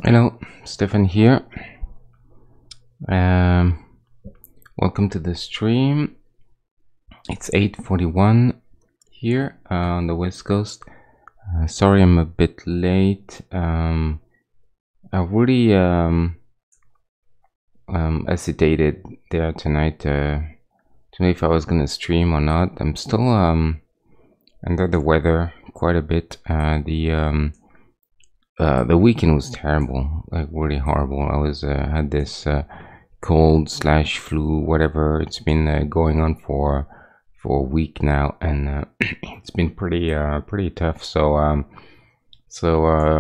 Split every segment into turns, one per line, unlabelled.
Hello, Stefan here. Um, Welcome to the stream. It's 8:41 here on the West Coast. Sorry I'm a bit late. I really hesitated there tonight to know if I was gonna stream or not. I'm still under the weather quite a bit. The weekend was terrible, like really horrible. I was had this cold slash flu, whatever. It's been going on for a week now, and it's been pretty tough. So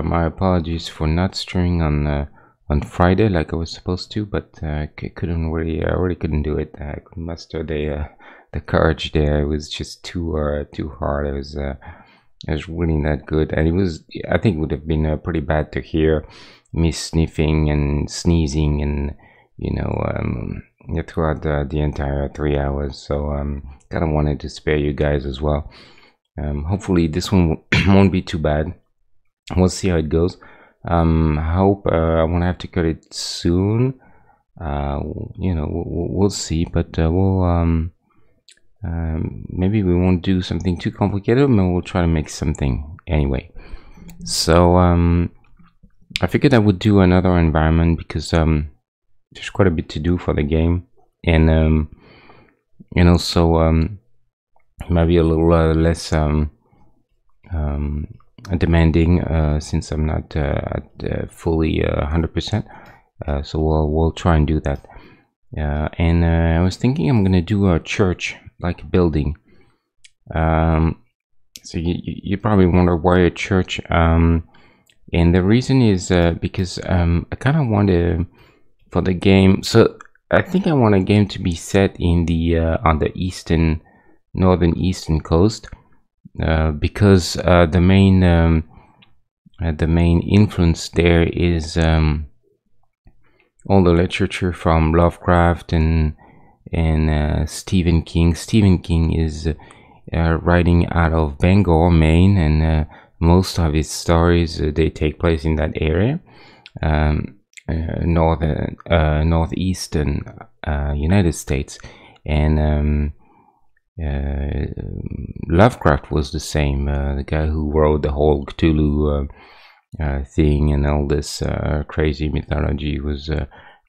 my apologies for not streaming on Friday like I was supposed to, but I really couldn't do it. I couldn't muster the courage there. It was just too hard. It was really not good, and I think it would have been pretty bad to hear me sniffing and sneezing and throughout the entire 3 hours. So kind of wanted to spare you guys as well. Hopefully this one won't be too bad. We'll see how it goes. I hope I won't have to cut it soon. We'll see, but maybe we won't do something too complicated. Maybe we'll try to make something anyway. So I figured I would do another environment because there's quite a bit to do for the game, and also maybe a little less demanding since I'm not at fully 100%. So we'll try and do that. And I was thinking I'm gonna do a church, like a building. So you probably wonder why a church, and the reason is because I kind of want to, for the game, so I think I want a game to be set in the on the northern eastern coast, because the main influence there is all the literature from Lovecraft and Stephen King. Stephen King is writing out of Bangor, Maine, and most of his stories they take place in that area, northeastern United States. And Lovecraft was the same, the guy who wrote the whole Cthulhu thing and all this crazy mythology, was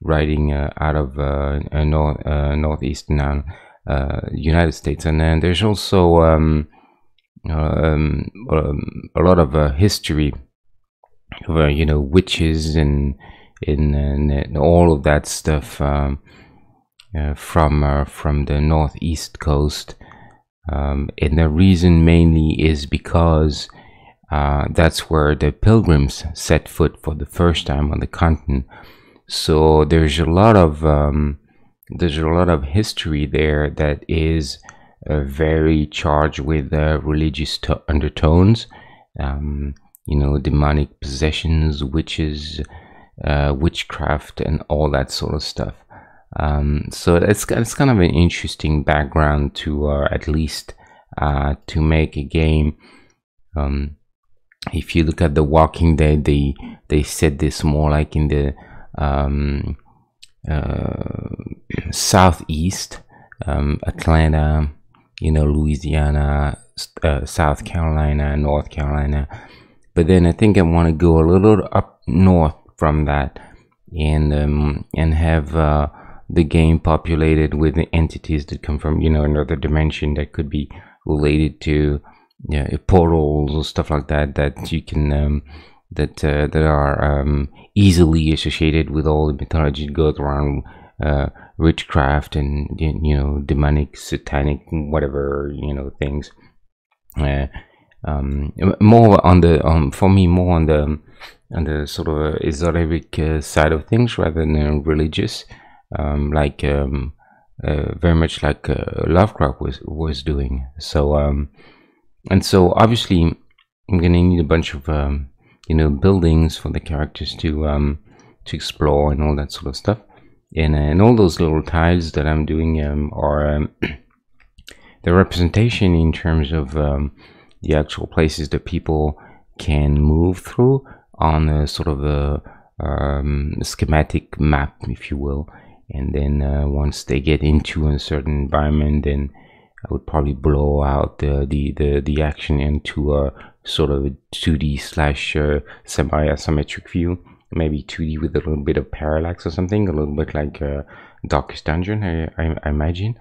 writing out of northeastern United States. And then there's also a lot of history of witches and all of that stuff from the northeast coast, and the reason mainly is because that's where the pilgrims set foot for the first time on the continent. So there's a lot of history there that is very charged with religious undertones, demonic possessions, witches, witchcraft, and all that sort of stuff. So it's kind of an interesting background to at least to make a game. If you look at The Walking Dead, they said this more like in the southeast, Atlanta, Louisiana, South Carolina, North Carolina. But then I think I want to go a little up north from that, and have the game populated with the entities that come from another dimension that could be related to portals or stuff like that you can that are easily associated with all the mythology that goes around witchcraft and demonic, satanic, whatever things. More on the for me, more on the sort of esoteric side of things rather than religious, very much like Lovecraft was doing. So and so obviously I'm gonna need a bunch of buildings for the characters to explore and all that sort of stuff, and all those little tiles that I'm doing are the representation in terms of the actual places that people can move through on a sort of schematic map, if you will. And then once they get into a certain environment, then I would probably blow out the action into a sort of a 2D slash semi-isometric view, maybe 2D with a little bit of parallax or something, a little bit like Darkest Dungeon, I imagine,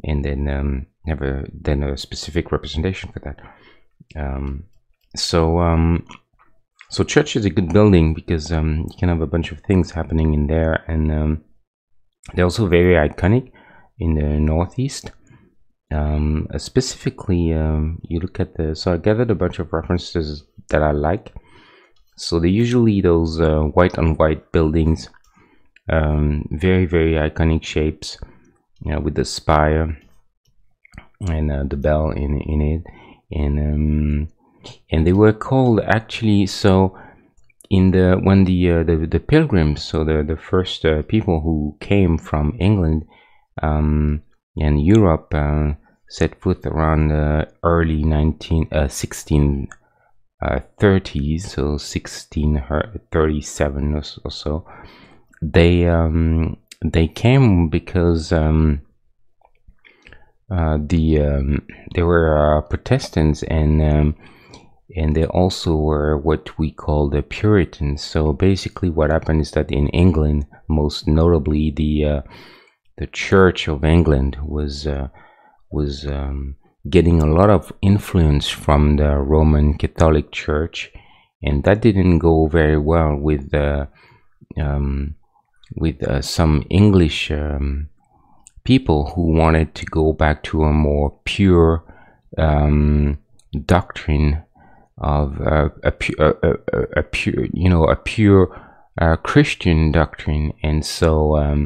and then have a specific representation for that. So church is a good building because you can have a bunch of things happening in there, and they're also very iconic in the Northeast. Specifically, you look at so I gathered a bunch of references that I like. So they're usually those white on white buildings, very, very iconic shapes, with the spire and the bell in it, and they were called actually, so when the pilgrims, so the first people who came from England and Europe, set foot around the early 1630s, so 1637 or so. They came because they were Protestants, and they also were what we call the Puritans. So basically what happened is that in England, most notably the Church of England was getting a lot of influence from the Roman Catholic Church, and that didn't go very well with some English people who wanted to go back to a more pure doctrine of a pure Christian doctrine, and so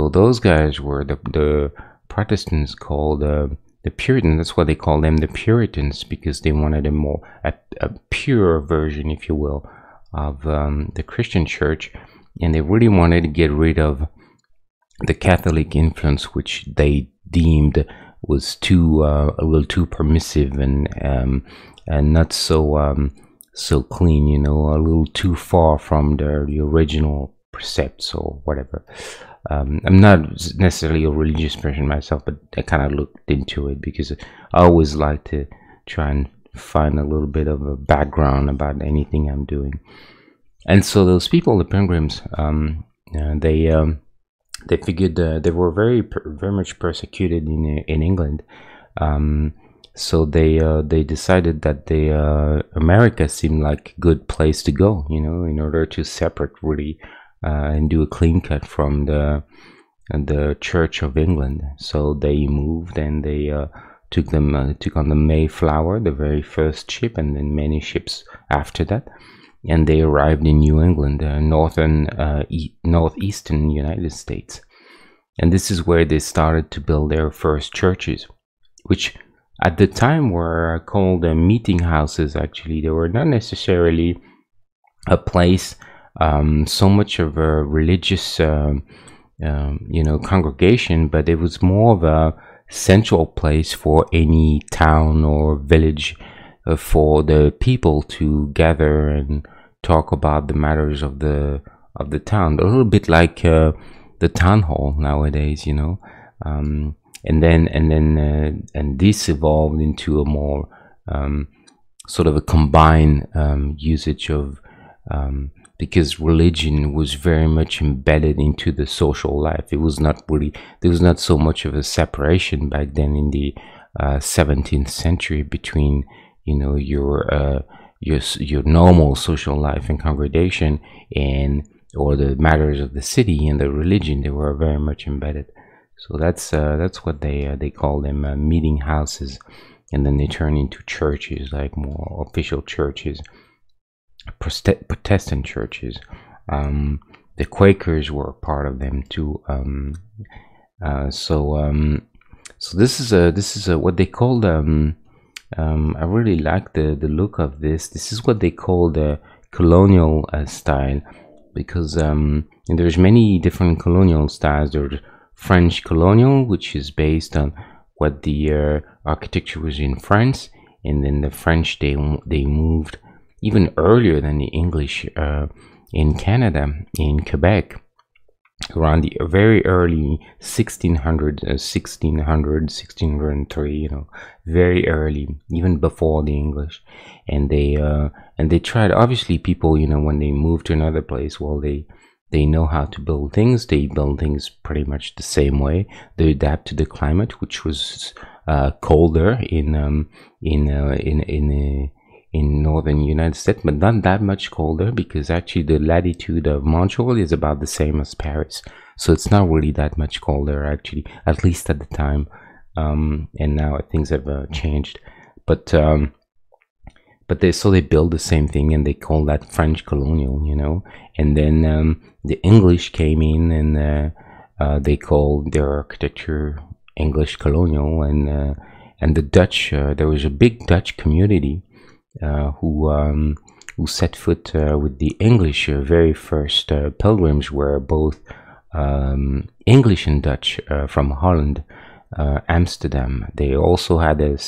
those guys were the Protestants called the Puritans. That's why they call them the Puritans, because they wanted a pure version, if you will, of the Christian church, and they really wanted to get rid of the Catholic influence, which they deemed was a little too permissive and not so clean, a little too far from the original precepts or whatever. I'm not necessarily a religious person myself, but I kind of looked into it because I always like to try and find a little bit of a background about anything I'm doing. And so those people, the pilgrims, they figured they were very much persecuted in England. So they decided that America seemed like a good place to go, in order to separate really and do a clean cut from the Church of England. So they moved, and they took on the Mayflower, the very first ship, and then many ships after that, and they arrived in New England, northeastern United States. And this is where they started to build their first churches, which at the time were called meeting houses. Actually, they were not necessarily a place so much of a religious congregation, but it was more of a central place for any town or village, for the people to gather and talk about the matters of the town, a little bit like the town hall nowadays, and this evolved into a more sort of a combined usage of, because religion was very much embedded into the social life. It was not really, there was not so much of a separation back then in the 17th century between your normal social life and congregation or the matters of the city and the religion. They were very much embedded. So that's what they call them, meeting houses, and then they turn into churches, like more official churches, Protestant churches. The Quakers were a part of them too. So this is what they called. I really like the look of this. This is what they call the colonial style, because there's many different colonial styles. There's French colonial, which is based on what the architecture was in France, and then the French they moved even earlier than the English in Canada, in Quebec, around the very early 1603, you know, very early, even before the English. And they tried, obviously people, you know, when they move to another place, well, they know how to build things. They build things pretty much the same way. They adapt to the climate, which was colder in northern United States, but not that much colder, because actually the latitude of Montreal is about the same as Paris, so it's not really that much colder, actually, at least at the time. And now things have changed, but they build the same thing, and they call that French colonial, you know. And then the English came in, and they called their architecture English colonial, and the Dutch, there was a big Dutch community who set foot with the English. Very first pilgrims were both English and Dutch from Holland, Amsterdam. They also had a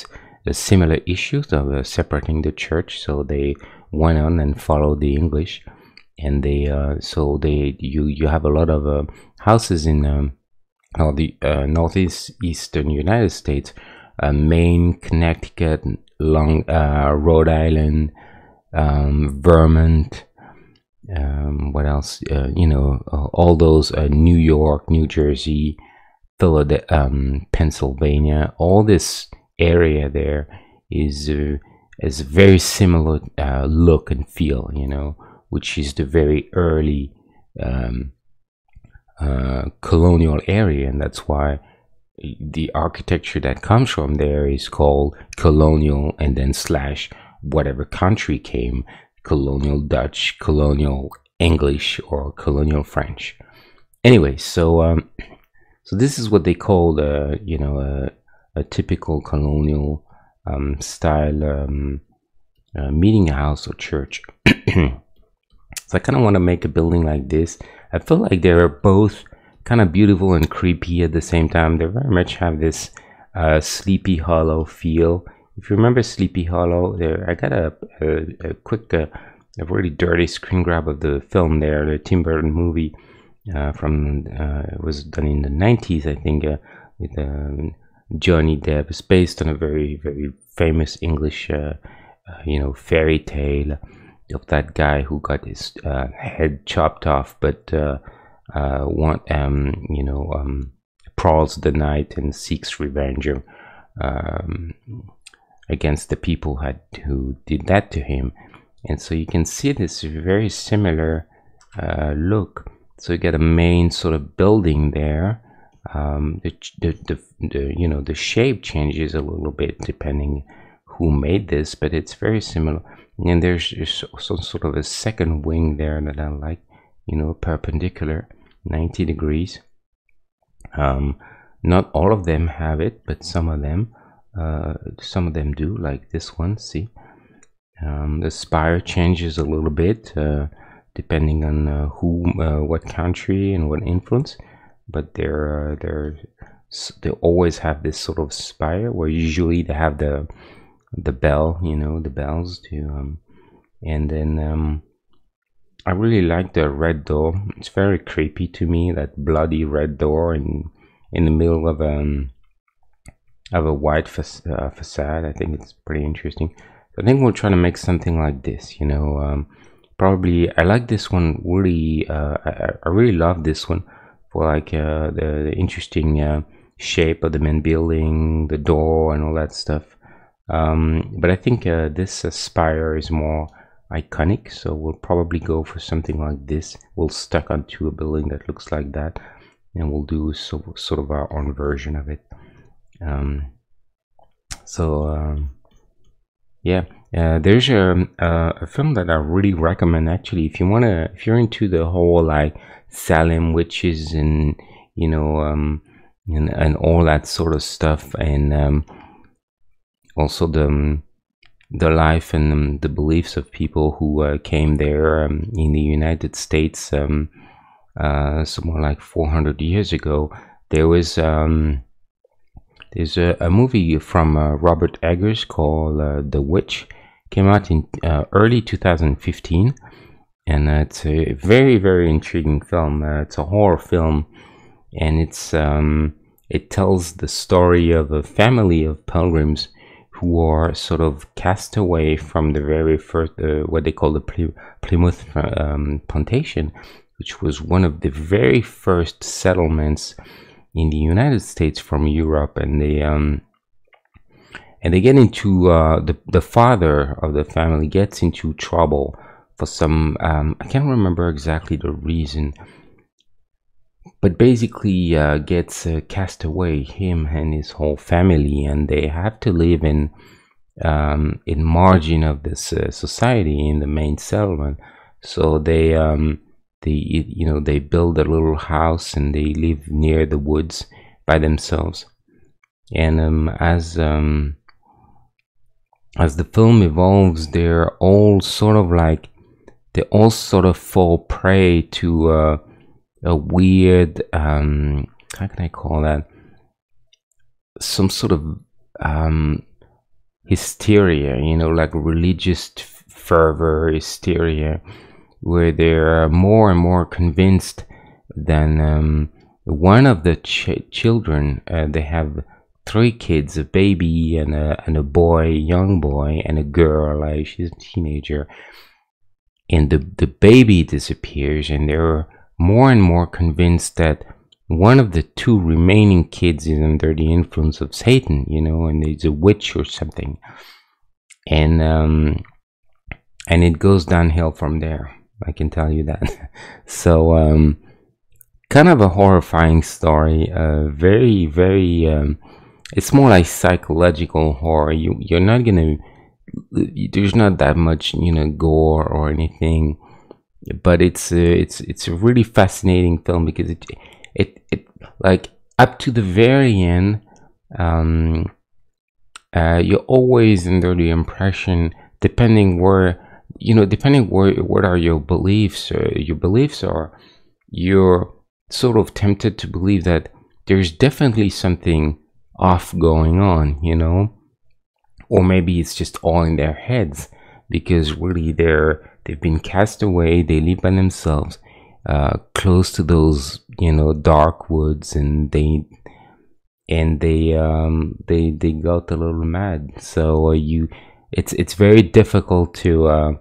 similar issues of separating the church, so they went on and followed the English. And you have a lot of houses in the northeastern United States, Maine, Connecticut, Rhode Island, Vermont, what else? You know, all those, New York, New Jersey, Philadelphia, Pennsylvania. All this area there is very similar look and feel, you know, which is the very early colonial area, and that's why the architecture that comes from there is called colonial, and then slash whatever country came, colonial Dutch, colonial English, or colonial French. Anyway, so this is what they call you know, a typical colonial style meeting house or church. So I kind of want to make a building like this. I feel like they're both kind of beautiful and creepy at the same time. They very much have this Sleepy Hollow feel. If you remember Sleepy Hollow, there I got a quick, a really dirty screen grab of the film there, the Tim Burton movie from it was done in the 90s, I think, with Johnny Depp. It's based on a very, very famous English you know, fairy tale of that guy who got his head chopped off, but you know, prowls the night and seeks revenge against the people who did that to him. And so you can see this very similar look. So you get a main sort of building there. The you know, the shape changes a little bit depending who made this, but it's very similar. And there's some sort of a second wing there that I like, you know, perpendicular 90 degrees. Not all of them have it, but some of them do, like this one. See, the spire changes a little bit depending on what country and what influence, but they always have this sort of spire where usually they have the bell, you know, the bells to and then I really like the red door. It's very creepy to me, that bloody red door in the middle of a white facade. I think it's pretty interesting. I think we'll try to make something like this, you know. Probably I like this one really. I really love this one for like the interesting shape of the main building, the door, and all that stuff. But I think this spire is more iconic, so we'll probably go for something like this. We'll stuck onto a building that looks like that, and we'll do sort of our own version of it. Yeah, there's a film that I really recommend, actually, if you're into the whole like Salem witches and, you know, and all that sort of stuff, and also the life and the beliefs of people who came there in the United States somewhere like 400 years ago. There was there's a movie from Robert Eggers called The Witch. Came out in early 2015, and it's a very, very intriguing film. It's a horror film, and it tells the story of a family of pilgrims who are sort of cast away from the very first, what they call the Plymouth plantation, which was one of the very first settlements in the United States from Europe. And they get into the father of the family gets into trouble for some I can't remember exactly the reason, but basically gets cast away, him and his whole family, and they have to live in margin of this society in the main settlement. So they build a little house and they live near the woods by themselves. And as the film evolves, they all sort of fall prey to a weird, how can I call that? Some sort of hysteria, like religious fervor, hysteria, where they're more and more convinced than one of the children. They have 3 kids, a baby and a boy, young boy, and a girl, like she's a teenager. And the baby disappears, and they're more and more convinced that one of the 2 remaining kids is under the influence of Satan, and it's a witch or something. And it goes downhill from there, I can tell you that. So kind of a horrifying story, very, very it's more like psychological horror. You're not gonna, there's not that much gore or anything, but it's a really fascinating film because it like up to the very end, you're always under the impression, depending what are your beliefs are, you're sort of tempted to believe that there's definitely something off going on, or maybe it's just all in their heads, because really they've been cast away, they live by themselves, close to those dark woods, and they got a little mad. So it's very difficult to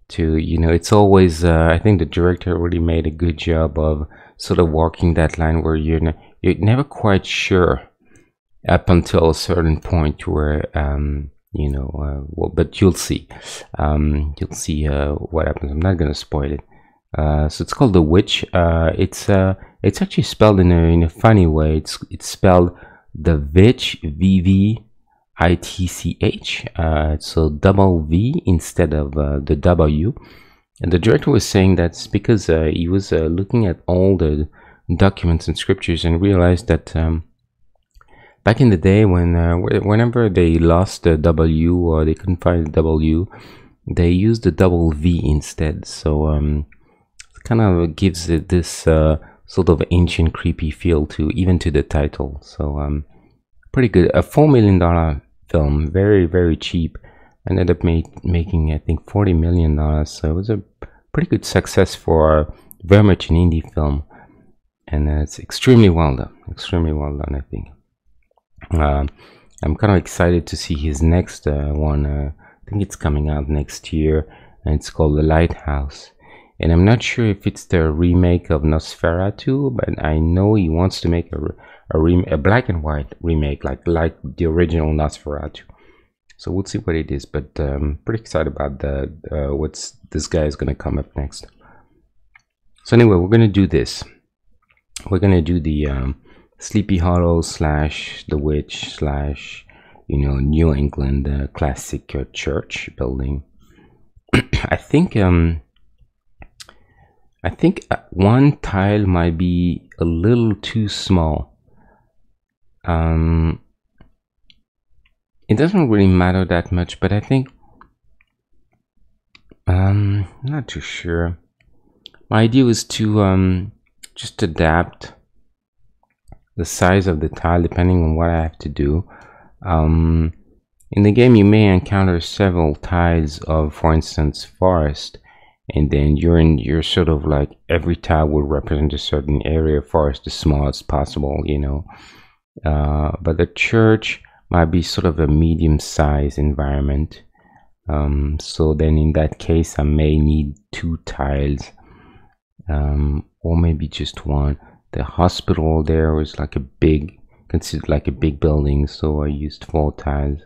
it's always I think the director really made a good job of sort of walking that line where you're never quite sure up until a certain point where well, but you'll see what happens. I'm not gonna spoil it. So it's called The Witch. It's actually spelled in a funny way. It's spelled the Vitch, VVITCH. So double V instead of the W. And the director was saying that's because he was looking at all the documents and scriptures and realized that back in the day, whenever they lost the W or they couldn't find the W, they used the double V instead. So it kind of gives it this sort of ancient, creepy feel even to the title. So pretty good. A $4 million film, very, very cheap. Ended up making I think $40 million. So it was a pretty good success for very much an indie film, and it's extremely well done. Extremely well done, I think. I'm kind of excited to see his next one. I think it's coming out next year, and it's called The Lighthouse. And I'm not sure if it's the remake of Nosferatu, but I know he wants to make a black and white remake, like the original Nosferatu. So we'll see what it is, but pretty excited about what's this guy is gonna come up next. So anyway, we're gonna do this. We're gonna do the Sleepy Hollow / The Witch / New England classic church building. I think one tile might be a little too small. It doesn't really matter that much, but I think not too sure. My idea was to just adapt the size of the tile depending on what I have to do. In the game, you may encounter several tiles of, for instance, forest, and then you're sort of like every tile will represent a certain area for as the smallest possible, you know. But the church might be sort of a medium-sized environment. So then in that case I may need 2 tiles, or maybe just 1. The hospital there was like considered like a big building, so I used 4 tiles.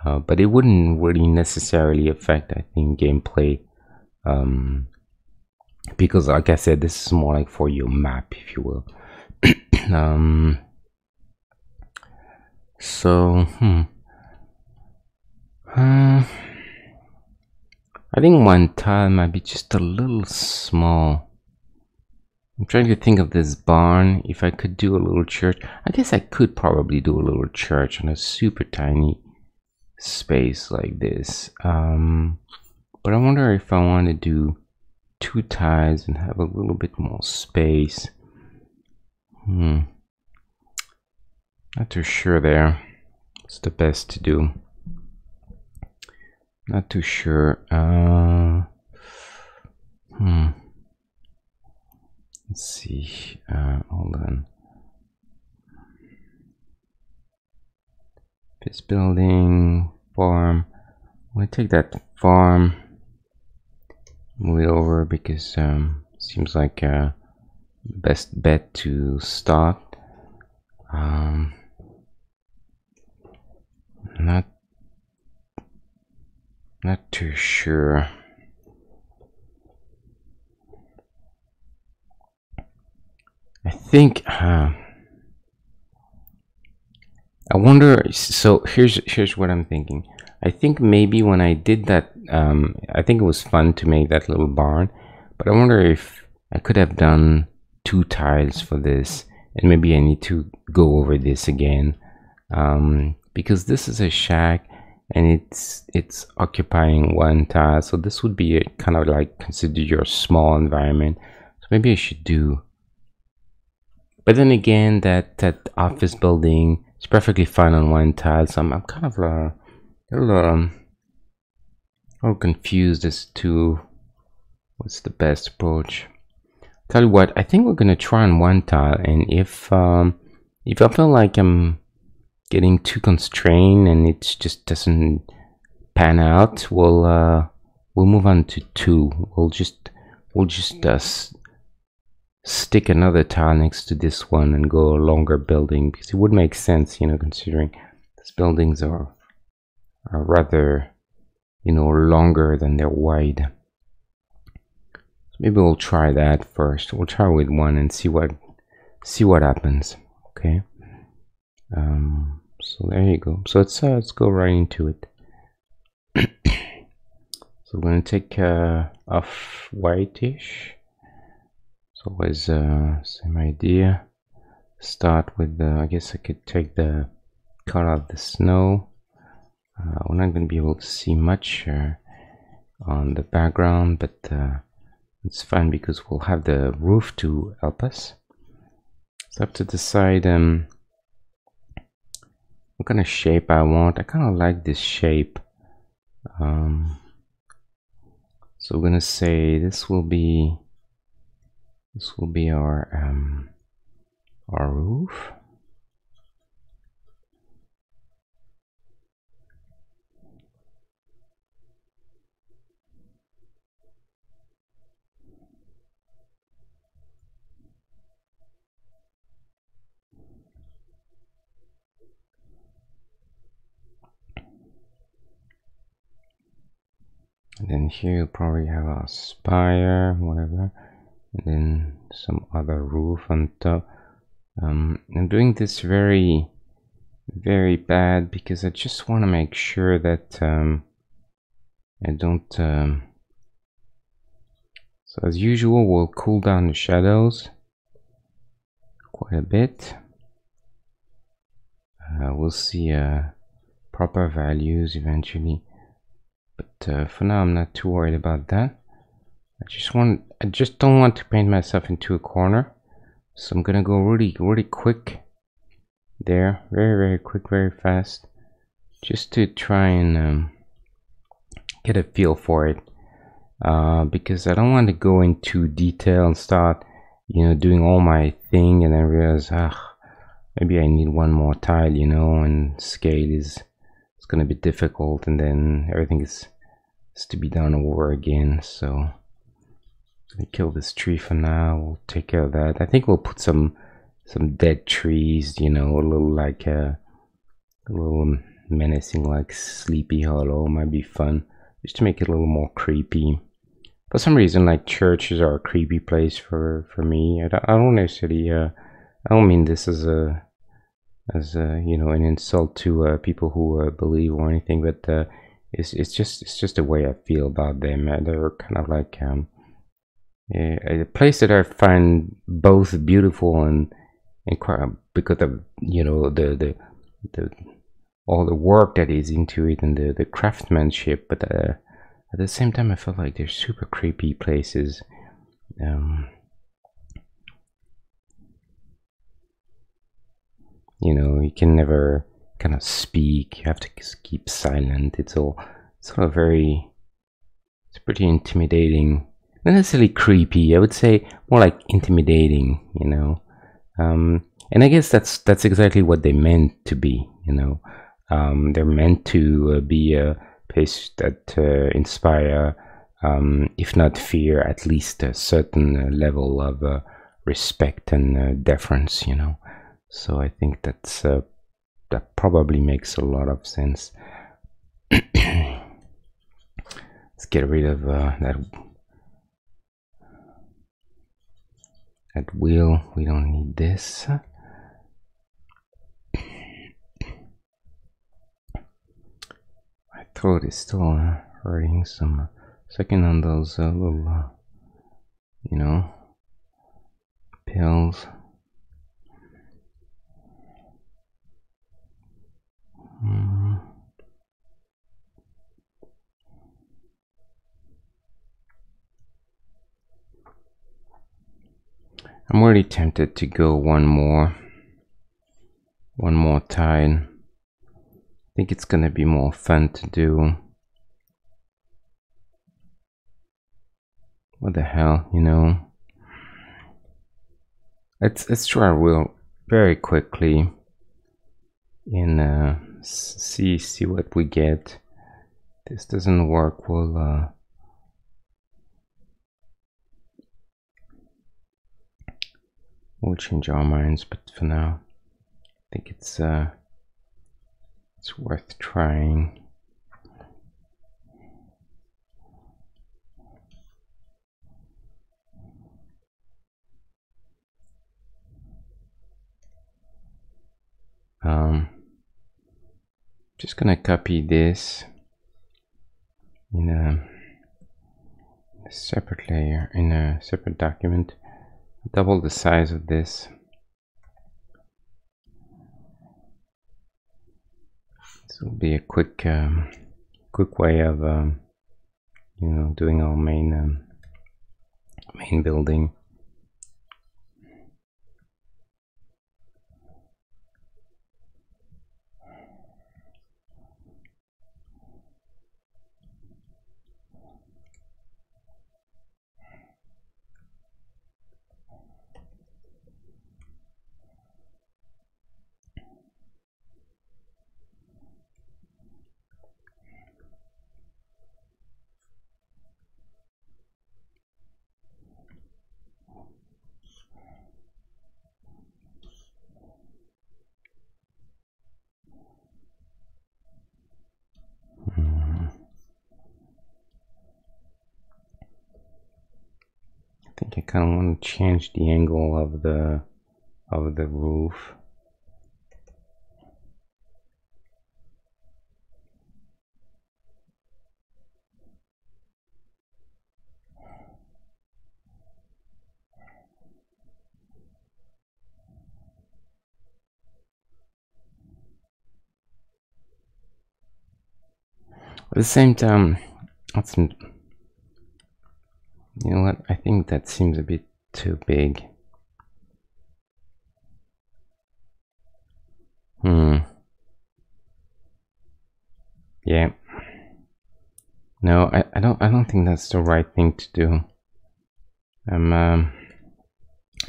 But it wouldn't really necessarily affect, I think, gameplay, because like I said, this is more like for your map, if you will. So I think 1 tile might be just a little small. I'm trying to think of this barn. If I could do a little church, I guess I could probably do a little church on a super tiny space like this. But I wonder if I want to do 2 tiles and have a little bit more space. Not too sure there. What's the best to do? Not too sure. Let's see. Hold on. This building, farm. I'm gonna take that farm, move it over, because seems like best bet to start. Not too sure. I think I wonder. So here's what I'm thinking. I think maybe when I did that, I think it was fun to make that little barn, but I wonder if I could have done 2 tiles for this, and maybe I need to go over this again, because this is a shack and it's occupying 1 tile, so this would be a kind of like consider your small environment. So maybe I should do. But then again, that office building is perfectly fine on 1 tile, so I'm kind of a little confused as to what's the best approach. Tell you what, I think we're gonna try on 1 tile, and if I feel like I'm getting too constrained and it just doesn't pan out, we'll move on to 2. We'll just stick another tile next to this one and go a longer building, because it would make sense, you know, considering these buildings are rather, you know, longer than they're wide. So maybe we'll try that first. We'll try with 1 and see what happens. Okay. So there you go. So let's go right into it. So we're gonna take off whitish. It's always same idea. Start with I guess I could take the color of the snow. We're not going to be able to see much on the background, but it's fine because we'll have the roof to help us. So I have to decide what kind of shape I want. I kind of like this shape. So we're gonna say this will be our roof. And then here you'll probably have a spire, whatever, and then some other roof on top. I'm doing this very bad because I just want to make sure that I don't. So as usual, we'll cool down the shadows quite a bit. We'll see proper values eventually. But for now, I'm not too worried about that. I just don't want to paint myself into a corner, so I'm gonna go really quick there, very quick, very fast, just to try and get a feel for it. because I don't want to go into detail and start, doing all my thing and then realize, maybe I need one more tile, and scale is it's gonna be difficult, and then everything is to be done over again. So let me kill this tree for now. We'll take care of that. I think we'll put some dead trees, a little like a little menacing, like Sleepy Hollow might be fun, just to make it a little more creepy. For some reason, like, churches are a creepy place for me. I don't necessarily I don't mean this as an insult to people who believe or anything, but it's just the way I feel about them. They're kind of like a place that I find both beautiful and because of the all the work that is into it and the craftsmanship, but at the same time I feel like they're super creepy places. You can never kind of speak, you have to keep silent. It's all sort of it's pretty intimidating. Not necessarily creepy, I would say more like intimidating, and I guess that's exactly what they meant to be. They're meant to be a place that inspire, if not fear, at least a certain level of respect and deference. So I think that probably makes a lot of sense. Let's get rid of that wheel. We don't need this. My throat is still hurting. Some second on those little pills. I'm really tempted to go one more tile. I think it's gonna be more fun to do. What the hell, Let's try a wheel very quickly and see what we get. If this doesn't work, we'll change our minds. But for now, I think it's worth trying. Just gonna copy this in a separate layer, in a separate document. Double the size of this. This will be a quick way of doing our main building. I think I kind of want to change the angle of the roof. At the same time, you know what? I think that seems a bit too big. Yeah. No, I don't think that's the right thing to do.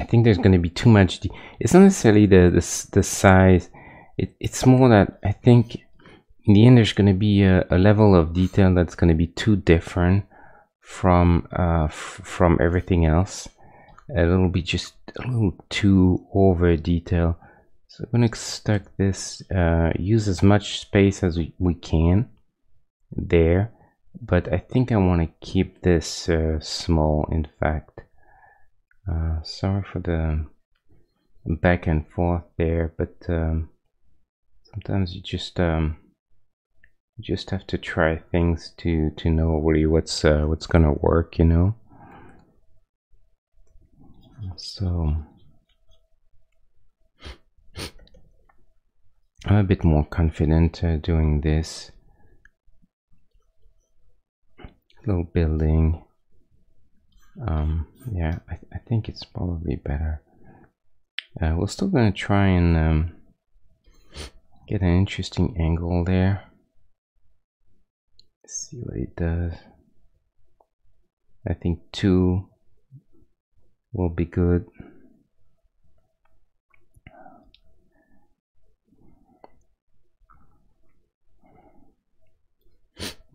I think there's going to be too much. It's not necessarily the size. It's more that I think in the end there's going to be a level of detail that's going to be too different from everything else. It'll be just a little too over detail. So I'm going to stack this. Use as much space as we can there, but I think I want to keep this small. In fact. Sorry for the back and forth there, but sometimes you just have to try things to know really what's gonna work, you know. So I'm a bit more confident doing this little building. Yeah, I think it's probably better. We're still gonna try and get an interesting angle there. Let's see what it does. I think 2 will be good.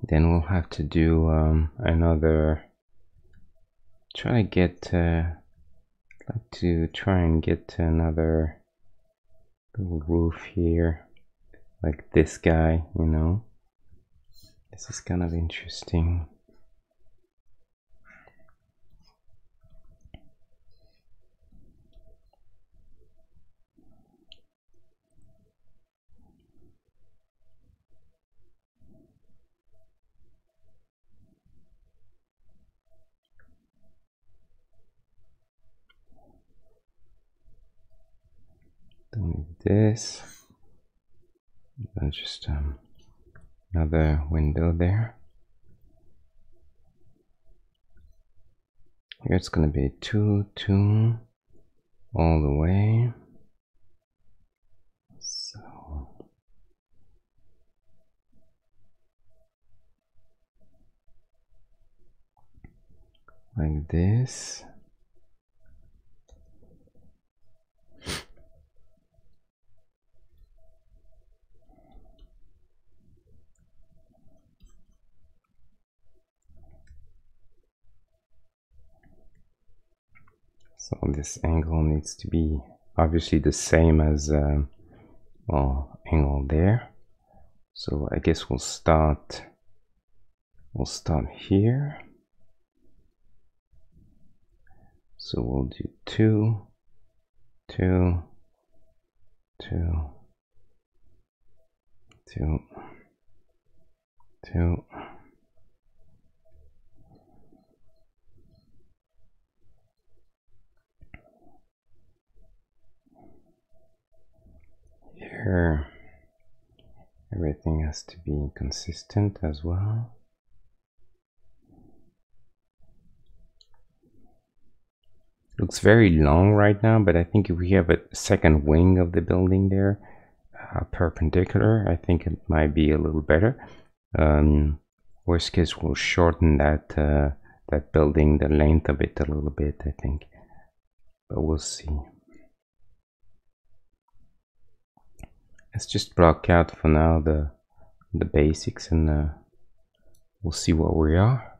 Then we'll have to do another. Try to get. Like to try and get another little roof here, like this guy. You know, this is kind of interesting. Don't need this. And just another window there. Here it's gonna be 2, 2 all the way. So like this. So this angle needs to be obviously the same as well, angle there. So I guess we'll start here. So we'll do 2, 2, 2, 2, 2. Here, everything has to be consistent as well. Looks very long right now, but I think if we have a second wing of the building there, perpendicular, I think it might be a little better. Worst case, we'll shorten that that building, the length of it a little bit, I think, but we'll see. Let's just block out for now the basics, and we'll see what we are.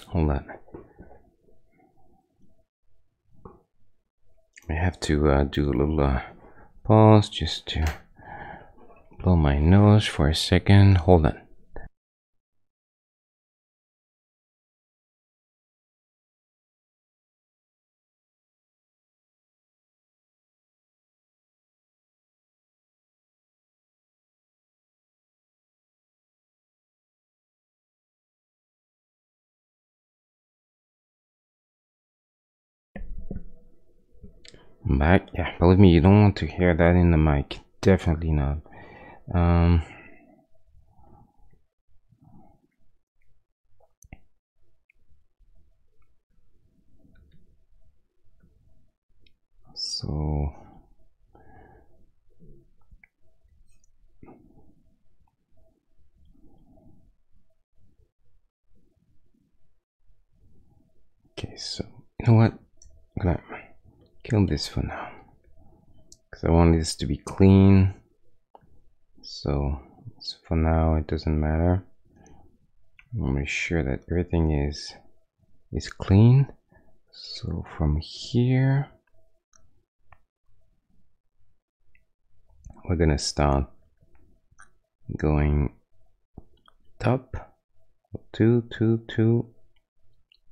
Hold on. I have to do a little pause just to blow my nose for a second. Hold on. I'm back. Yeah, believe me, you don't want to hear that in the mic. Definitely not. So so you know what? I'm gonna kill this for now because I want this to be clean. So for now, it doesn't matter. I'll make sure that everything is clean. So from here, we're gonna start going top, 2, 2, 2,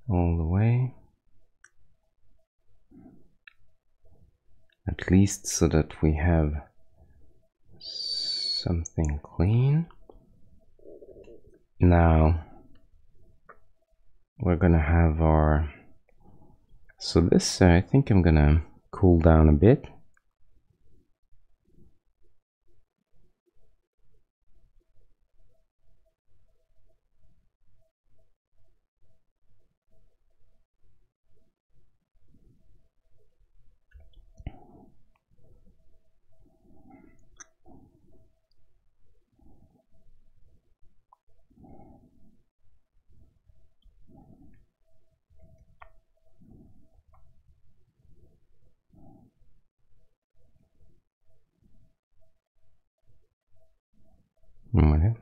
all the way, at least so that we have something clean. Now we're gonna have our, so this I think I'm gonna cool down a bit.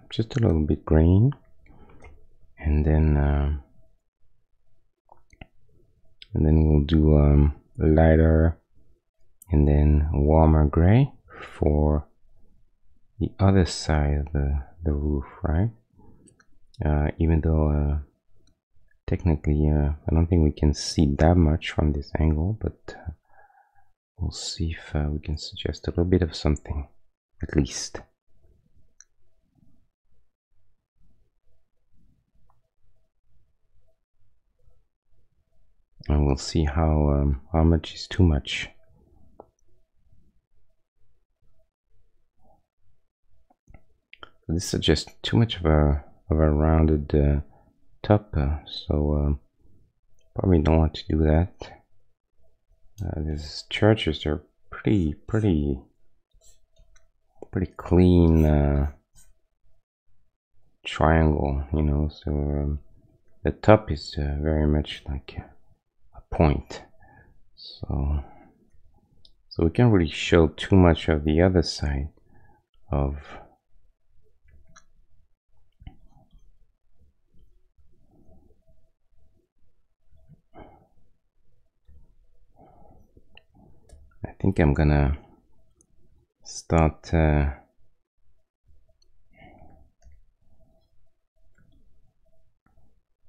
Just a little bit green, and then we'll do lighter and then warmer gray for the other side of the roof, right? Even though technically I don't think we can see that much from this angle, but we'll see if we can suggest a little bit of something at least. And we'll see how much is too much. This is just too much of a rounded top, so probably don't want to do that. These churches are pretty clean triangle, you know. So the top is very much like a point. So we can't really show too much of the other side of I think I'm gonna start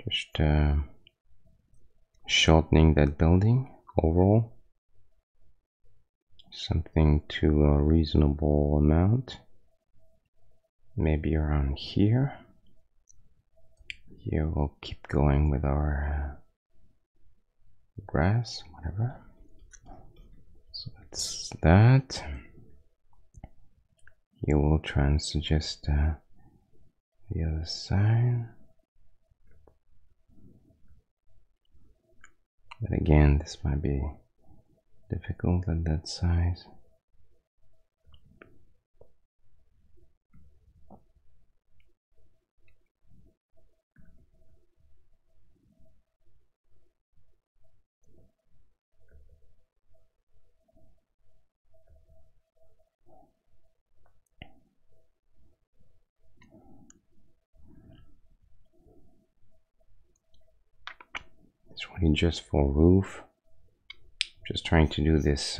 just shortening that building overall, something to a reasonable amount, maybe around here. Here we'll keep going with our grass, whatever. So that's that. Here we'll try and suggest the other side. But again, this might be difficult at that size. It's really just for roof. Just trying to do this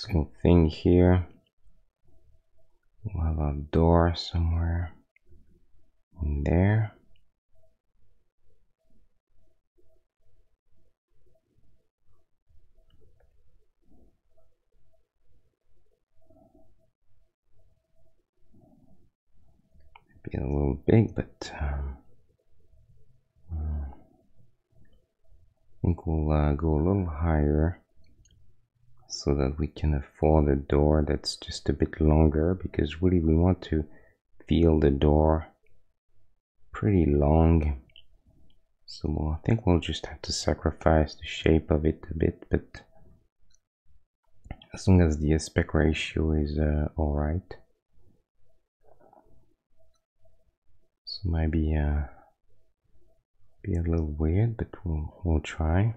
little thing here. We'll have a door somewhere in there. Be a little big, but I think we'll go a little higher so that we can afford a door that's just a bit longer, because really we want to feel the door pretty long. So I think we'll just have to sacrifice the shape of it a bit, but as long as the aspect ratio is alright. So maybe be a little weird, but we'll try.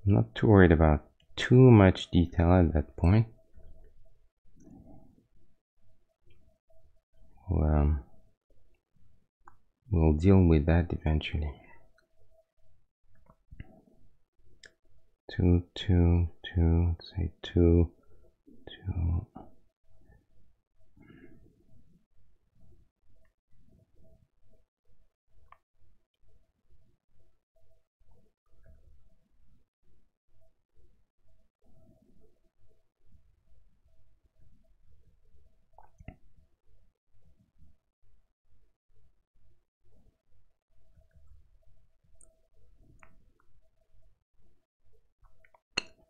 I'm not too worried about too much detail at that point. We'll deal with that eventually. 2, 2, 2, say 2, 2.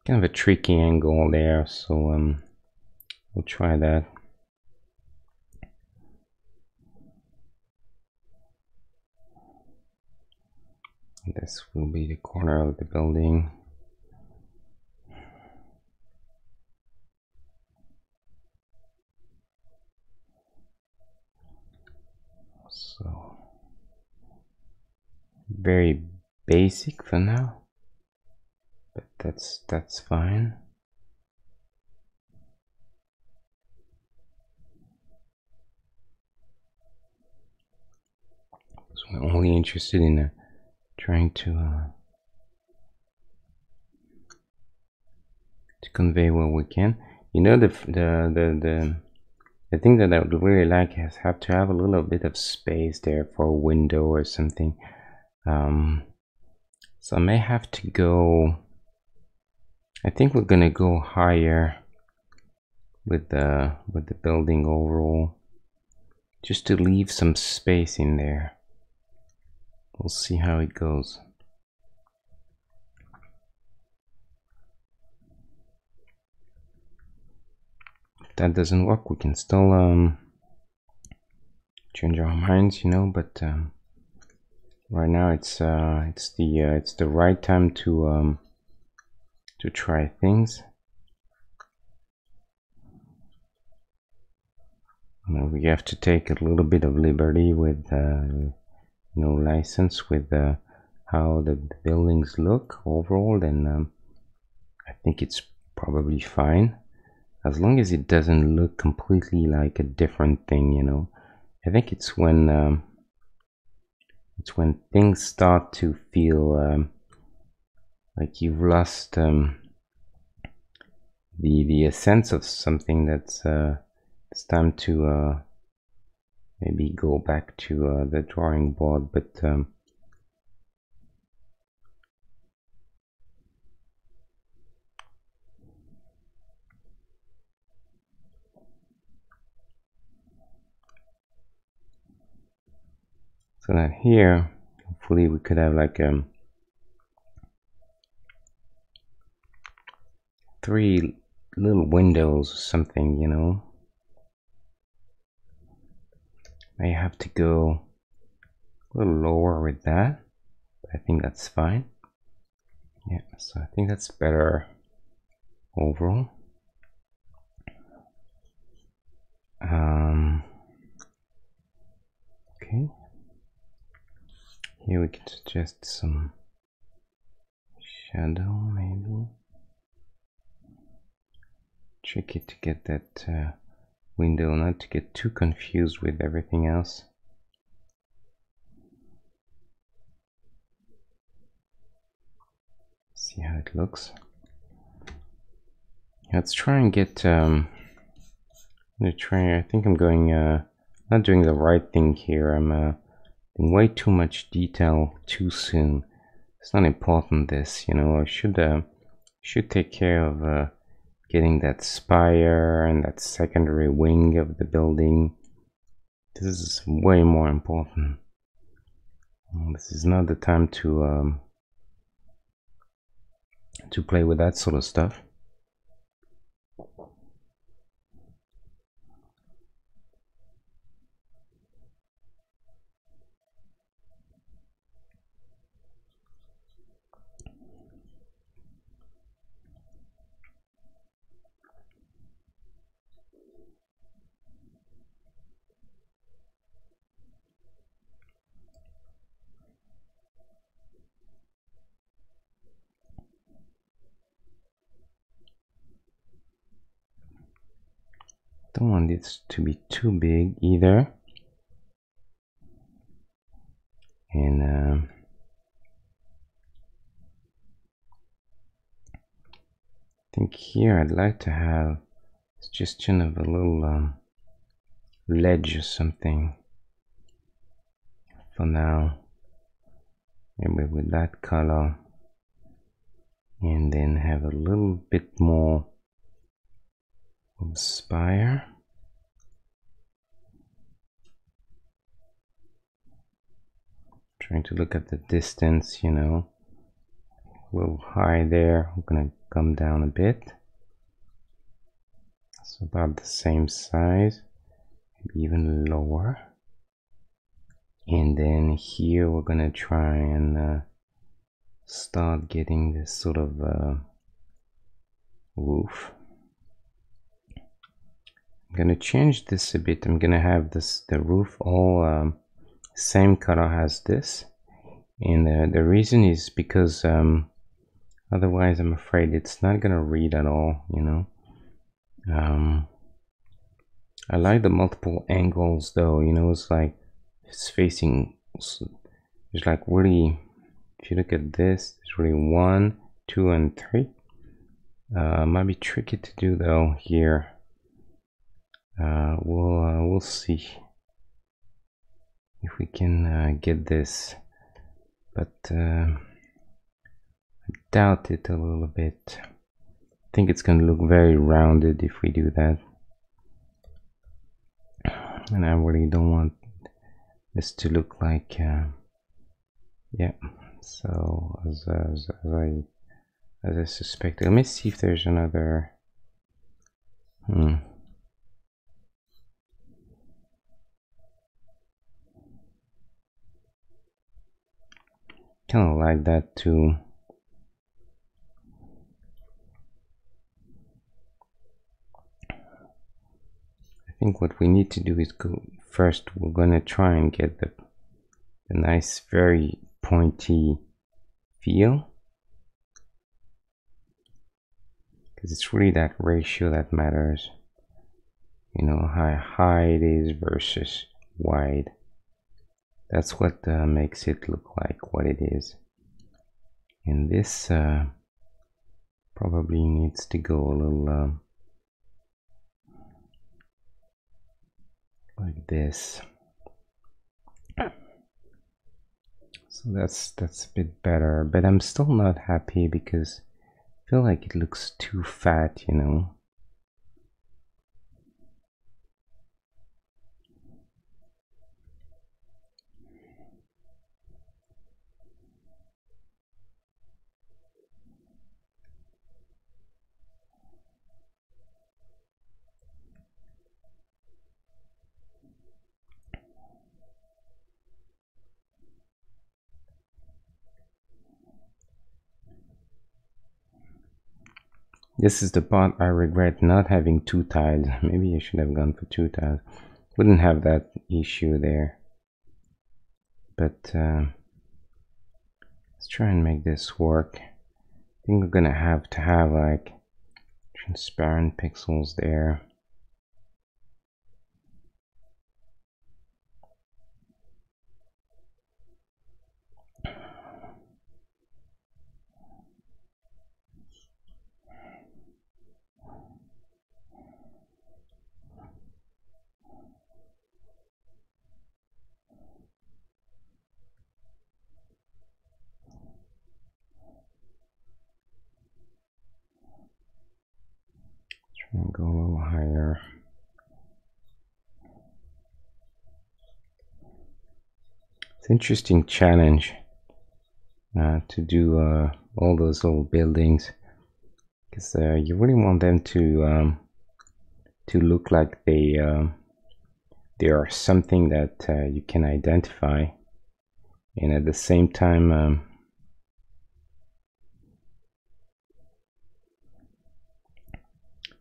Kind of a tricky angle there, so we'll try that. This will be the corner of the building. So very basic for now, but that's fine. So we're only interested in trying to convey what we can. You know, the thing that I would really like is have to have a little bit of space there for a window or something. So I may have to go. I think we're gonna go higher with the building overall, just to leave some space in there. We'll see how it goes. If that doesn't work, we can still change our minds, you know. But right now, it's the right time to try things. We have to take a little bit of liberty with no license with how the buildings look overall, and I think it's probably fine as long as it doesn't look completely like a different thing, you know. I think it's when things start to feel like you've lost the essence of something. That's it's time to maybe go back to the drawing board, but so that here, hopefully we could have like 3 little windows or something, you know. May have to go a little lower with that, but I think that's fine. Yeah, so I think that's better overall. Okay, here we can suggest some shadow, maybe. Tricky to get that window not to get too confused with everything else. See how it looks. Let's try and get I think I'm going not doing the right thing here. I'm in way too much detail too soon. It's not important, this, you know. I should take care of getting that spire and that secondary wing of the building. This is way more important. This is not the time to play with that sort of stuff. don't want this to be too big either. And I think here I'd like to have suggestion of a little ledge or something for now, maybe with that color, and then have a little bit more of spire. Trying to look at the distance, you know, a little high there. I'm gonna come down a bit. It's about the same size, maybe even lower. And then here we're gonna try and start getting this sort of roof. I'm gonna change this a bit. I'm gonna have the roof all same color as this, and the reason is because otherwise I'm afraid it's not gonna read at all, you know. I like the multiple angles though, you know. It's like it's facing, it's like really, if you look at this, it's really 1, 2, and 3. Might be tricky to do though here. We'll see if we can get this, but I doubt it a little bit. I think it's gonna look very rounded if we do that, and I really don't want this to look like yeah. So as I suspected, let me see if there's another kind of like that too. I think what we need to do is go first. We're gonna try and get the nice, very pointy feel, because it's really that ratio that matters. You know, how high it is versus wide. That's what makes it look like what it is. And this probably needs to go a little like this. So that's a bit better, but I'm still not happy because I feel like it looks too fat, you know. This is the part I regret not having 2 tiles. Maybe I should have gone for 2 tiles. Wouldn't have that issue there. But let's try and make this work. I think we're gonna have to have like transparent pixels there. Try and go a little higher. It's an interesting challenge to do all those little buildings, because you really want them to look like they are something that you can identify, and at the same time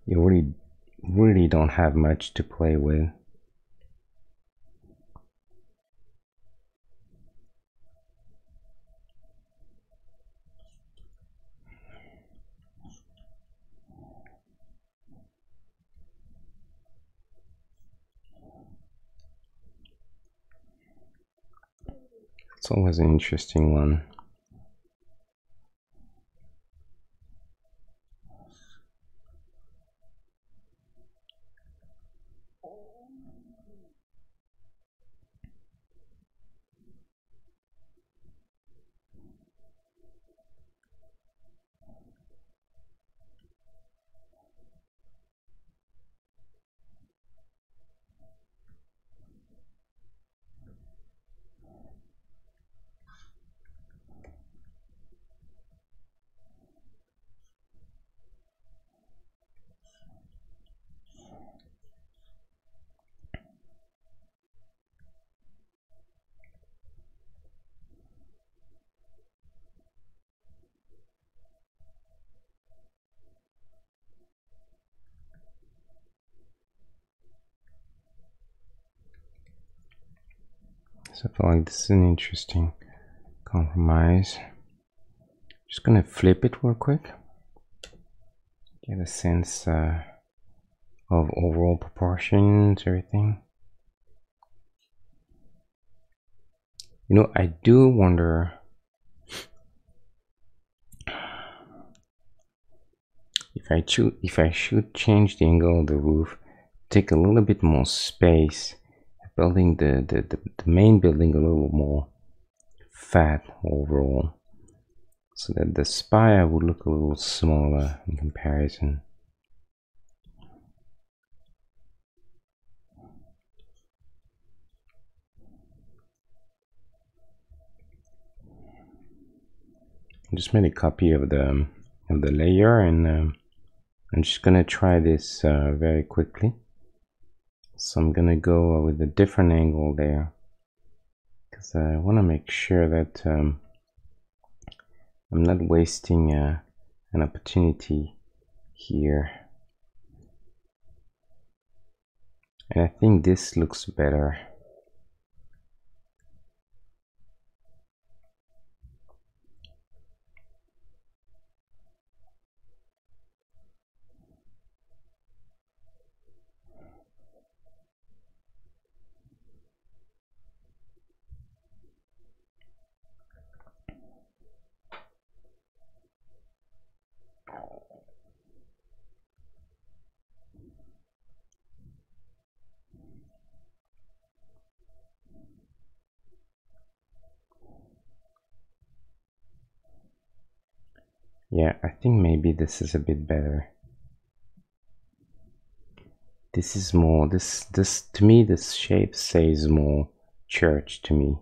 you really don't have much to play with. It's always an interesting one. So I feel like this is an interesting compromise. Just gonna flip it real quick. Get a sense of overall proportions, everything. You know, I do wonder if I should change the angle of the roof, take a little bit more space, building the main building a little more fat overall, so that the spire would look a little smaller in comparison. I just made a copy of the layer, and I'm just gonna try this very quickly. So I'm gonna go with a different angle there, because I want to make sure that I'm not wasting an opportunity here. And I think this looks better. Yeah, I think maybe this is a bit better. This is more, this to me, this shape says more church to me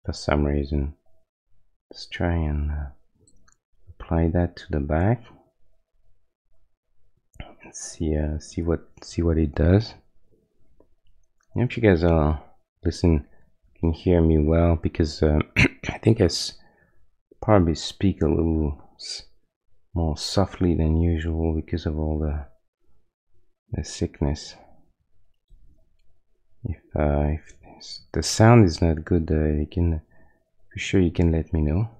for some reason. Let's try and apply that to the back and see what it does. I hope you guys can hear me well, because I think I probably speak a little more softly than usual because of all the sickness. If the sound is not good, you can, for sure, you can let me know.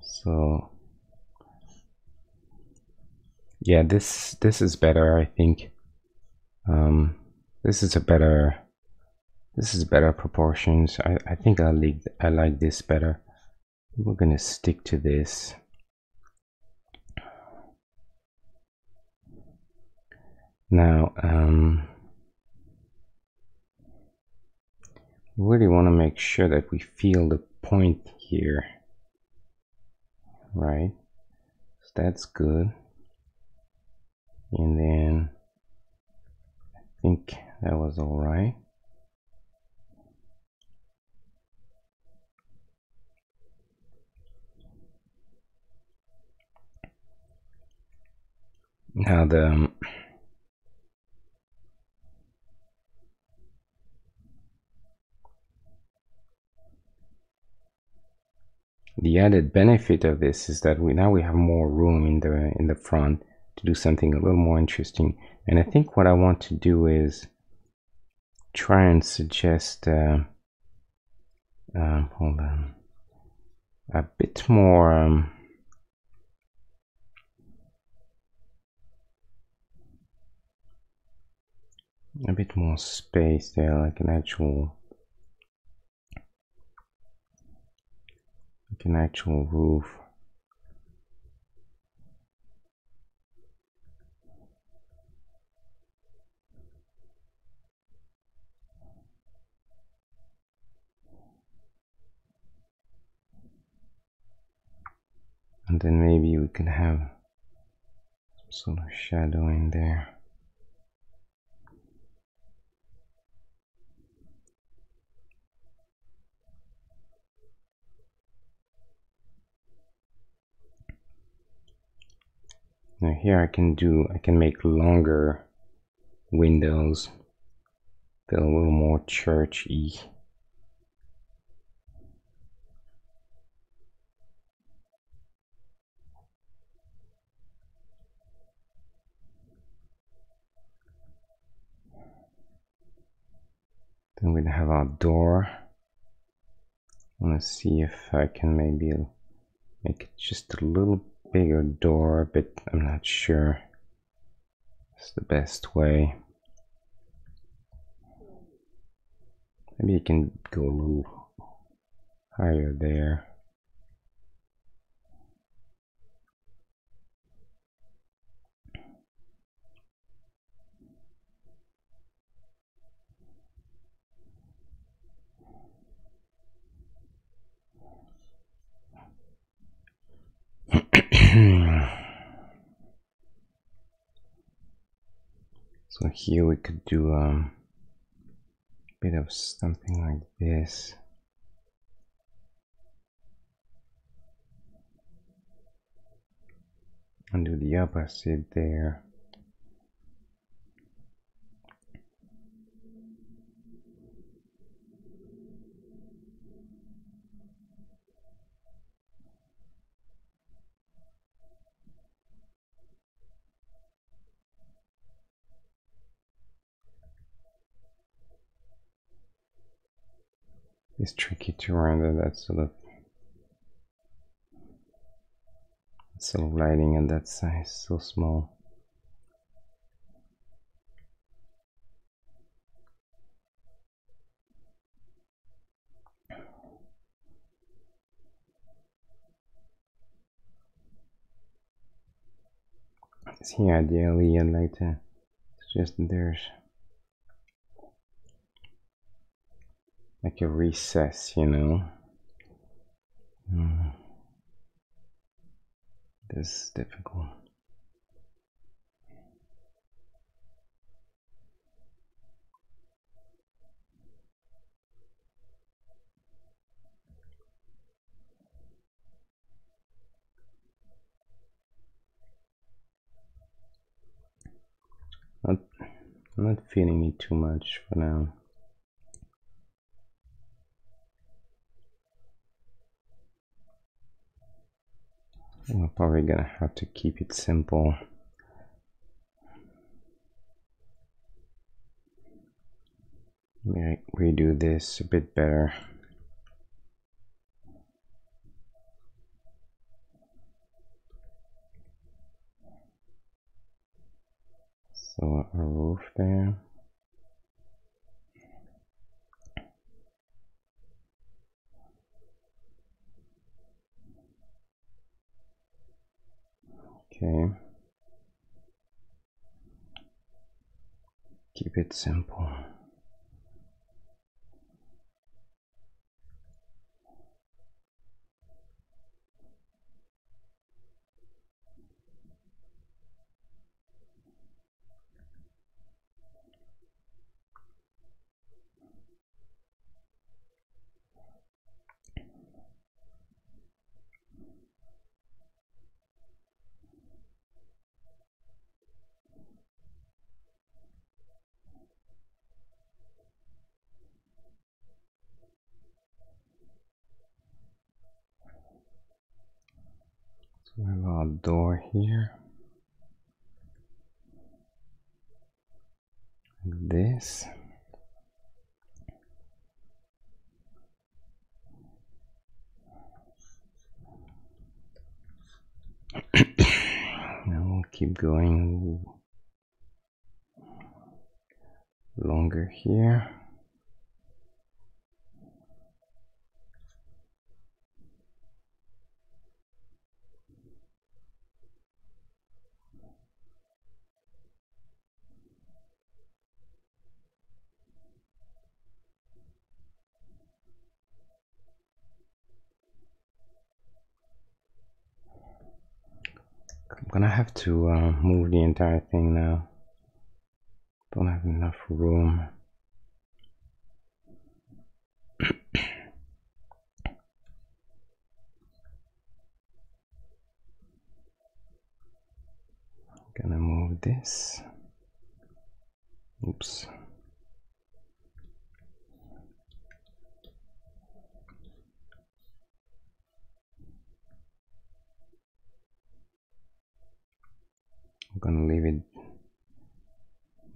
So yeah, this is better, I think. This is better proportions. I think I like this better. We're gonna stick to this. Now, we really want to make sure that we feel the point here, right? So that's good. And then I think that was all right. Now the added benefit of this is that now we have more room in the front to do something a little more interesting. And I think what I want to do is try and suggest hold on, a bit more a bit more space there, like an actual roof. And then maybe we could have some sort of shadow in there. Now here I can make longer windows, feel a little more churchy. Then we'd have our door. I want to see if I can maybe make it just a little bigger door, but I'm not sure it's the best way. Maybe you can go a little higher there. So here we could do a bit of something like this. And do the opposite there. It's tricky to render that sort of lighting at that size, so small. See, ideally I'd like to suggest that there's like a recess, you know. This is difficult. I'm not feeling it too much for now. I'm probably gonna have to keep it simple. Maybe redo this a bit better. So a roof there. Okay. Keep it simple. So we have our door here. Like this. Now we'll keep going. longer here. I'm gonna have to move the entire thing now. Don't have enough room. Gonna move this. Oops. I'm gonna leave it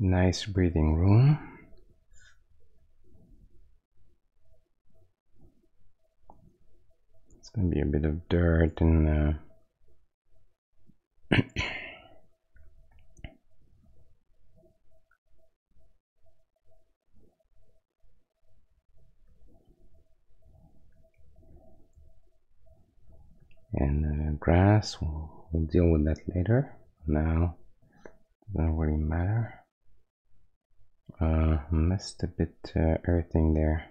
nice breathing room. It's gonna be a bit of dirt and grass. We'll deal with that later. Now, doesn't really matter. Missed a bit everything there.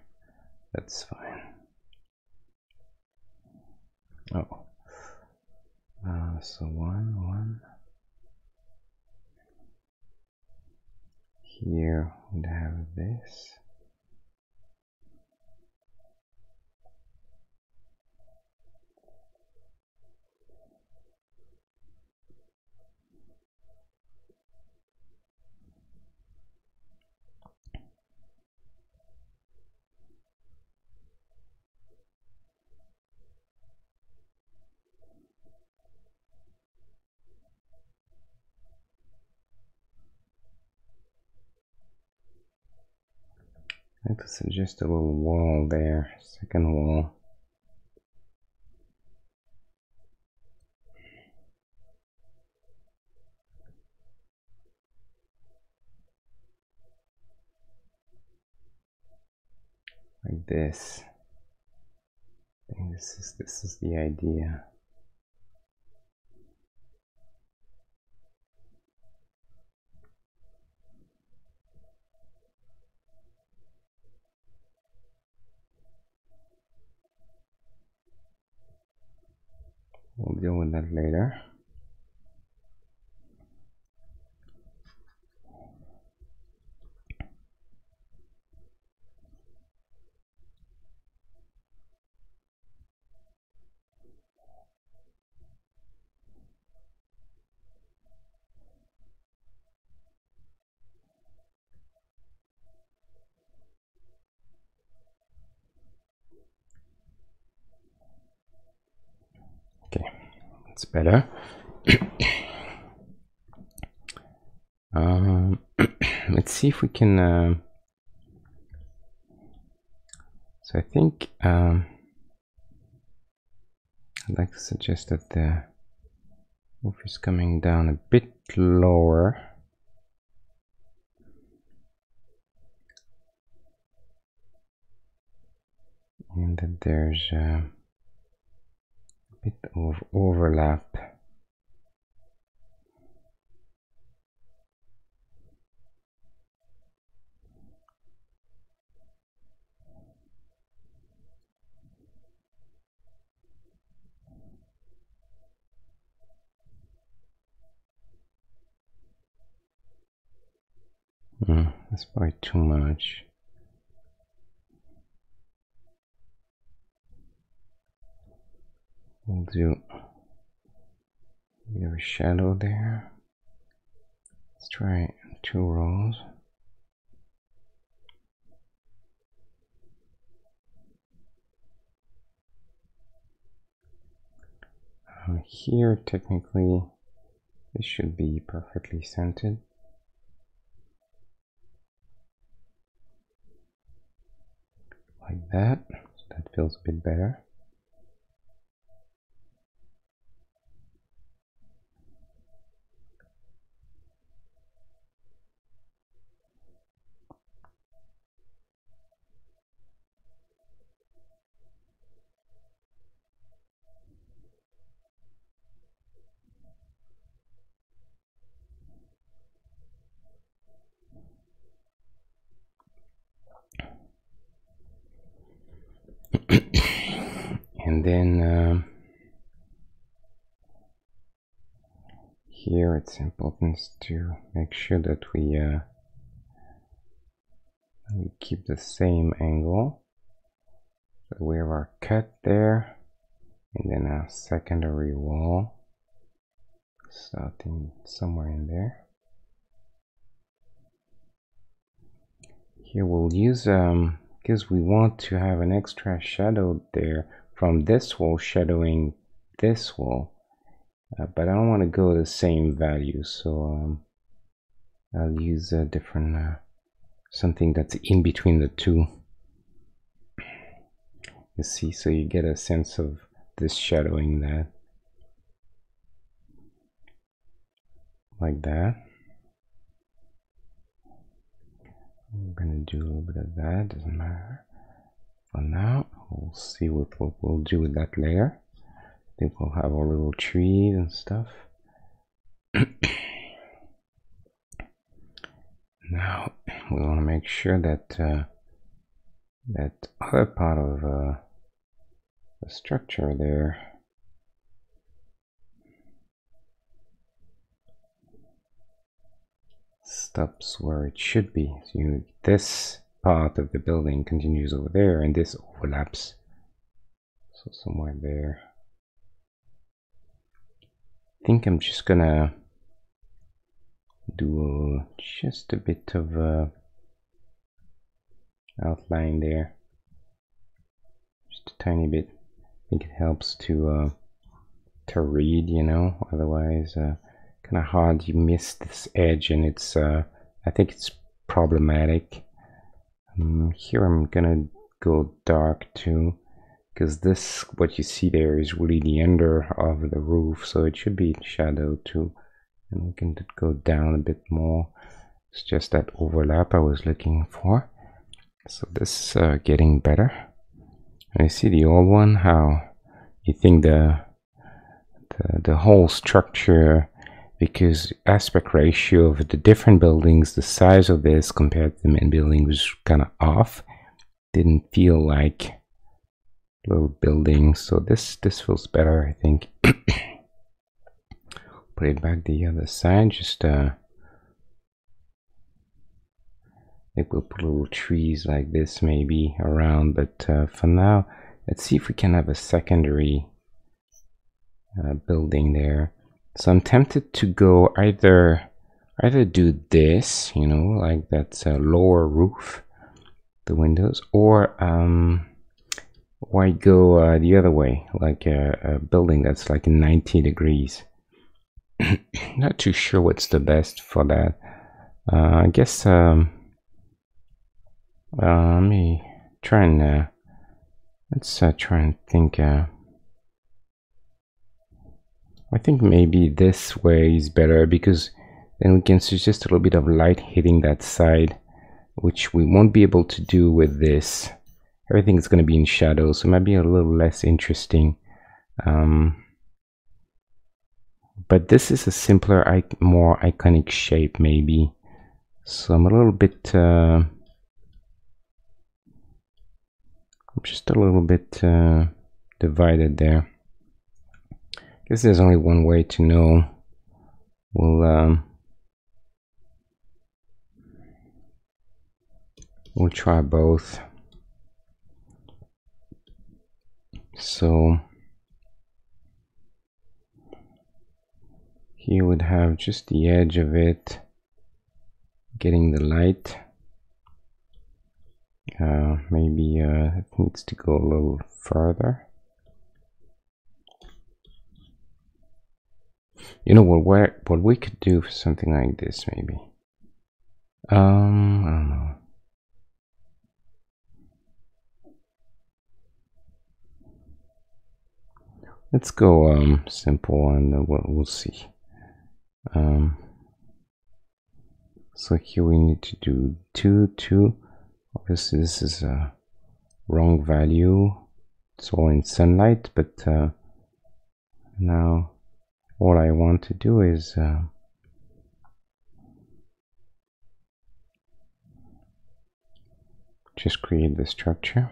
That's fine. Oh, so one here would have this. I like to suggest a little wall there, second wall. Like this. I think this is the idea. We'll deal with that later. Okay, it's better. Let's see if we can. So I think I'd like to suggest that the roof is coming down a bit lower. And that there's a bit of overlap. That's probably too much. We'll do a bit of a shadow there. Let's try 2 rows. Here, technically, this should be perfectly centered. Like that. So that feels a bit better. And then here it's important to make sure that we keep the same angle. So we have our cut there, and then our secondary wall starting somewhere in there. Here we'll use because we want to have an extra shadow there from this wall shadowing this wall, but I don't want to go the same value, so I'll use a different something that's in between the two. You see, so you get a sense of this shadowing that, like that. We're gonna do a little bit of that, doesn't matter. For now, we'll see what we'll do with that layer. I think we'll have our little trees and stuff. Now, we want to make sure that that other part of the structure there stops where it should be. So this part of the building continues over there, and this overlaps. So somewhere there. I think I'm just gonna do just a bit of outline there, just a tiny bit. I think it helps to read, you know. Otherwise, kind of hard. You miss this edge, and it's I think it's problematic. Here I'm gonna go dark too, because this, what you see there, is really the under of the roof, so it should be shadowed too. And we can go down a bit more. It's just that overlap I was looking for. So this is getting better. And you see the old one, how you think the whole structure, because aspect ratio of the different buildings, the size of this compared to the main building was kind of off. Didn't feel like little buildings. So this feels better, I think. Put it back the other side. Just I think we'll put little trees like this maybe around, but for now, let's see if we can have a secondary building there. So I'm tempted to go either do this, you know, like that's a lower roof, the windows, or why go the other way, like a building that's like 90 degrees. Not too sure what's the best for that. I guess let me try and let's try and think. I think maybe this way is better, because then we can see just a little bit of light hitting that side, which we won't be able to do with this. Everything is going to be in shadow, so it might be a little less interesting. But this is a simpler, more iconic shape maybe. So I'm a little bit, just a little bit divided there. I guess there's only one way to know. We'll try both. So here would have just the edge of it getting the light. Maybe it needs to go a little further. You know what we could do for something like this, maybe. I don't know. Let's go simple, and we'll see. So here we need to do 2. Obviously this is a wrong value. It's all in sunlight, but now all I want to do is just create the structure.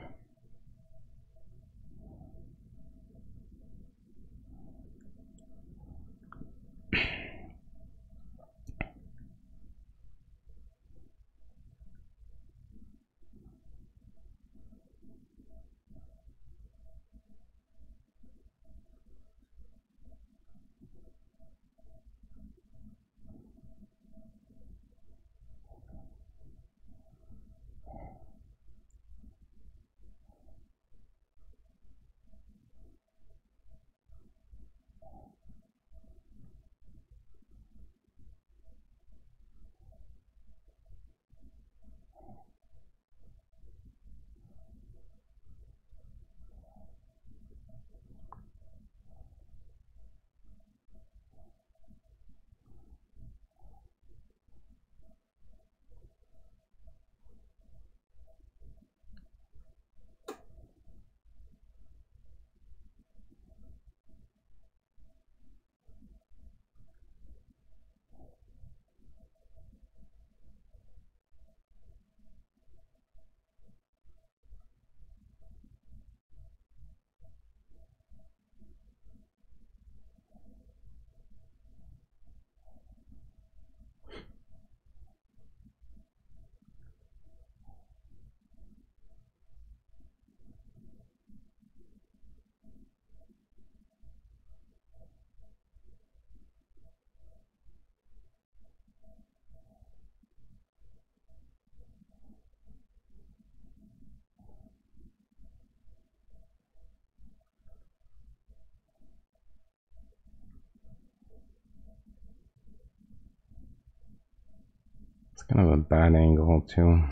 kind of a bad angle too.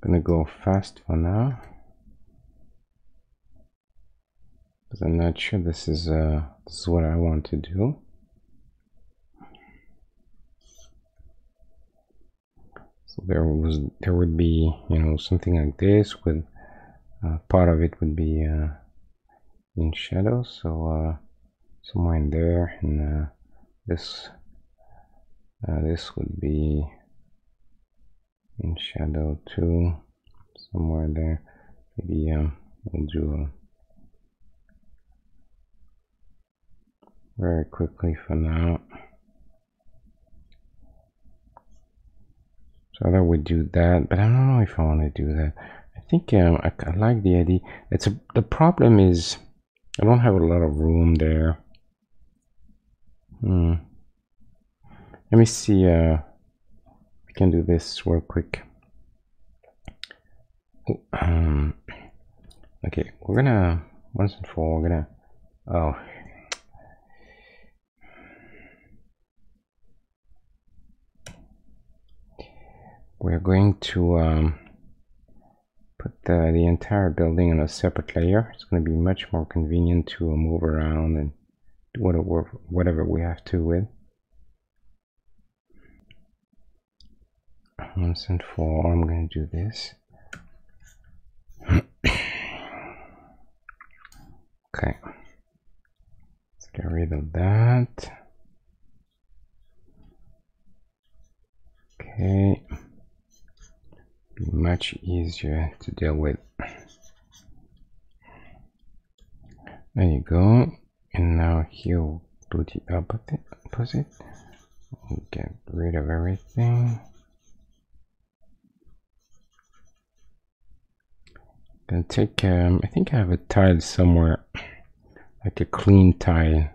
Gonna go fast for now, because I'm not sure this is what I want to do. So there would be, you know, something like this with part of it would be in shadow, so somewhere in there, and this would be in shadow too, somewhere there. Maybe we'll do very quickly for now. So I would do that, but I don't know if I want to do that. I think I like the idea. The problem is I don't have a lot of room there. Let me see. I can do this real quick. Okay, we're gonna once and for all, we're gonna we're going to put the entire building on a separate layer. It's going to be much more convenient to move around and do whatever we have to with. Once and for all, I'm going to do this. Okay, let's get rid of that. Okay, be much easier to deal with. There you go. And now here we'll do the opposite. We'll get rid of everything. Gonna take I think I have a tile somewhere, like a clean tile,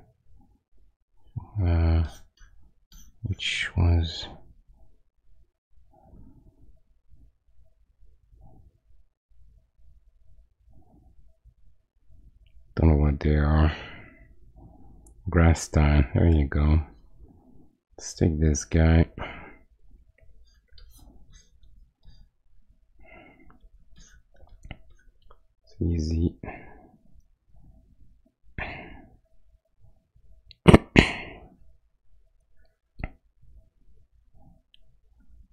which was don't know what they are. Grass tile. There you go. Let's take this guy. It's easy.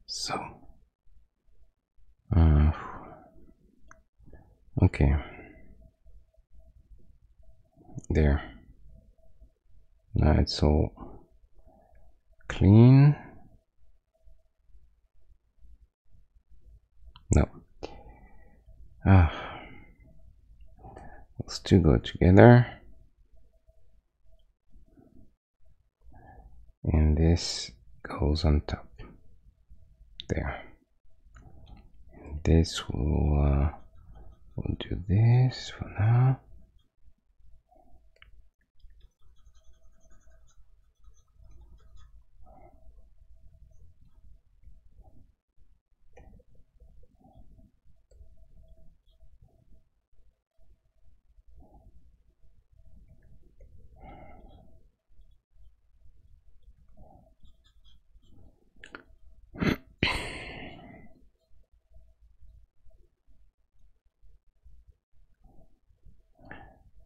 So, okay, there. Now it's all clean. No. Let's two go together. And this goes on top. There. And this will we'll do this for now.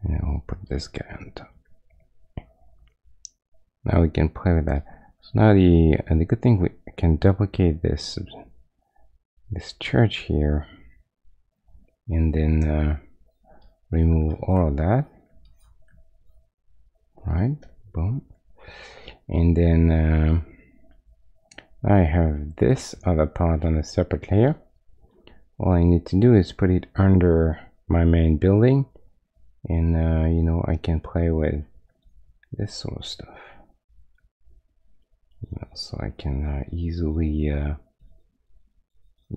And we'll put this guy on top. Now we can play with that. So now the good thing, we can duplicate this church here, and then remove all of that. Right, boom, and then I have this other part on a separate layer. All I need to do is put it under my main building, and you know, I can play with this sort of stuff. You know, so I can easily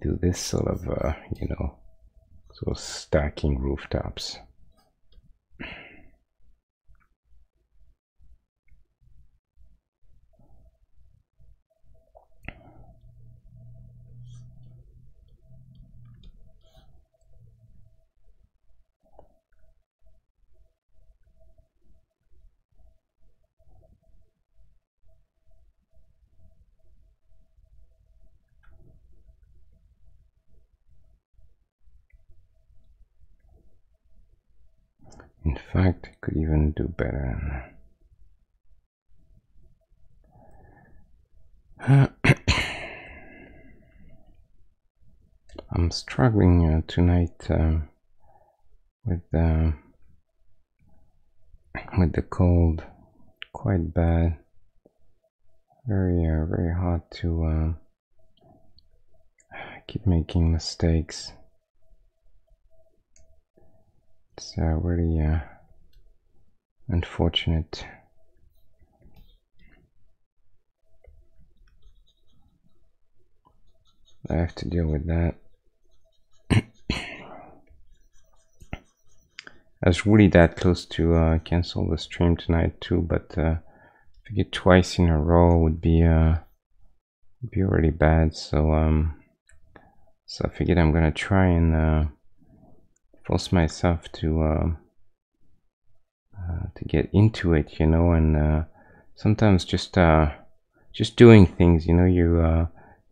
do this sort of you know, sort of stacking rooftops. In fact, I could even do better. I'm struggling tonight with the cold, quite bad. Very hard to keep making mistakes. It's really unfortunate. I have to deal with that. I was really that close to cancel the stream tonight too, but I figured twice in a row would be really bad. So I figured I'm gonna try and force myself to get into it, you know, and sometimes just doing things, you know,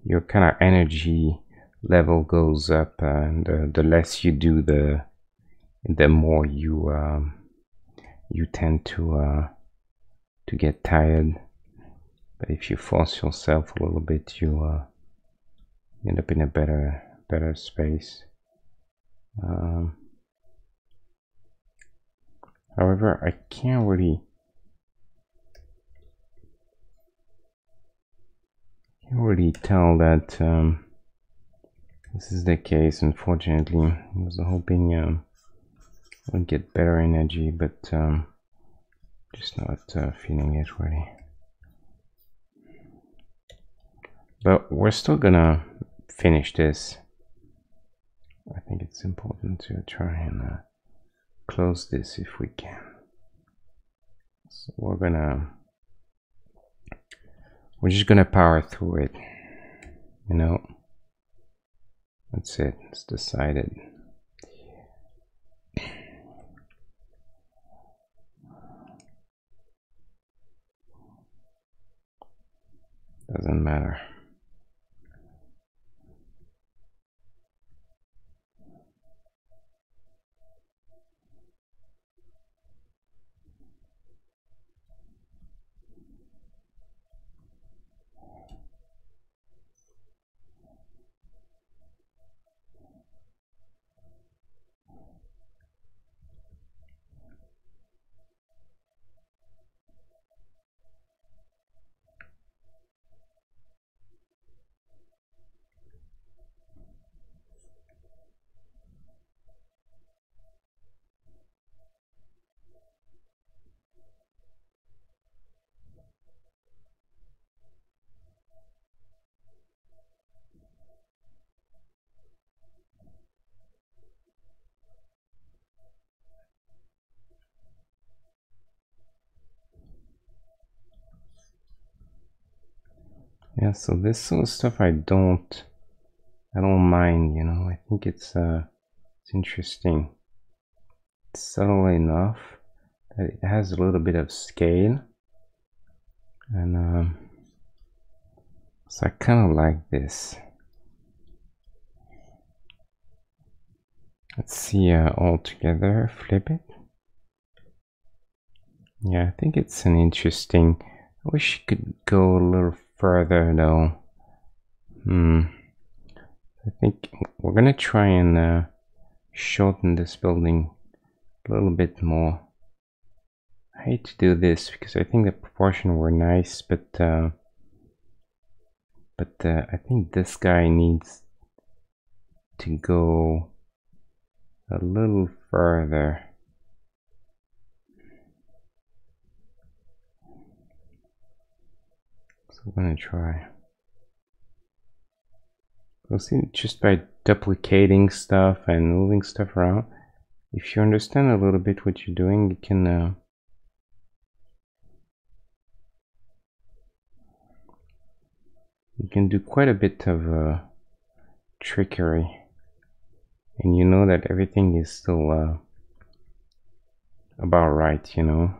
your kind of energy level goes up, and the less you do, the more you tend to get tired. But if you force yourself a little bit, you end up in a better space. However, I can't really tell that this is the case, unfortunately. I was hoping I would get better energy, but just not feeling it really. But we're still gonna finish this. I think it's important to try and close this if we can. So we're just gonna power through it, you know. That's it, it's decided. Doesn't matter. Yeah, so this sort of stuff I don't mind, you know. I think it's interesting. It's subtle enough that it has a little bit of scale, and so I kind of like this. Let's see all together, flip it. Yeah, I think it's an interesting. I wish it could go a little further though. I think we're gonna try and shorten this building a little bit more. I hate to do this because I think the proportions were nice, but I think this guy needs to go a little further. So we're gonna try. We'll see, just by duplicating stuff and moving stuff around, if you understand a little bit what you're doing, you can do quite a bit of trickery, and you know that everything is still about right, you know.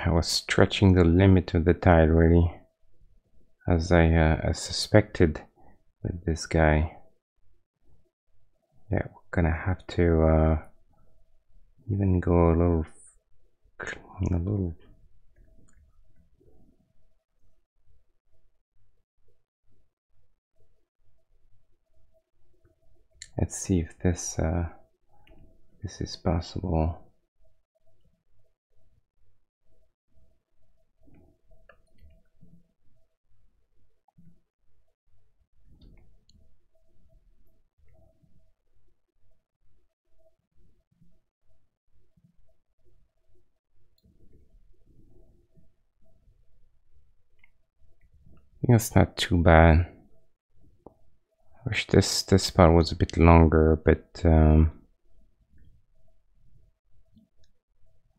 I was stretching the limit of the tide really, as I suspected with this guy. Yeah, we're gonna have to even go a little. Let's see if this is possible. I think it's not too bad. I wish this part was a bit longer, but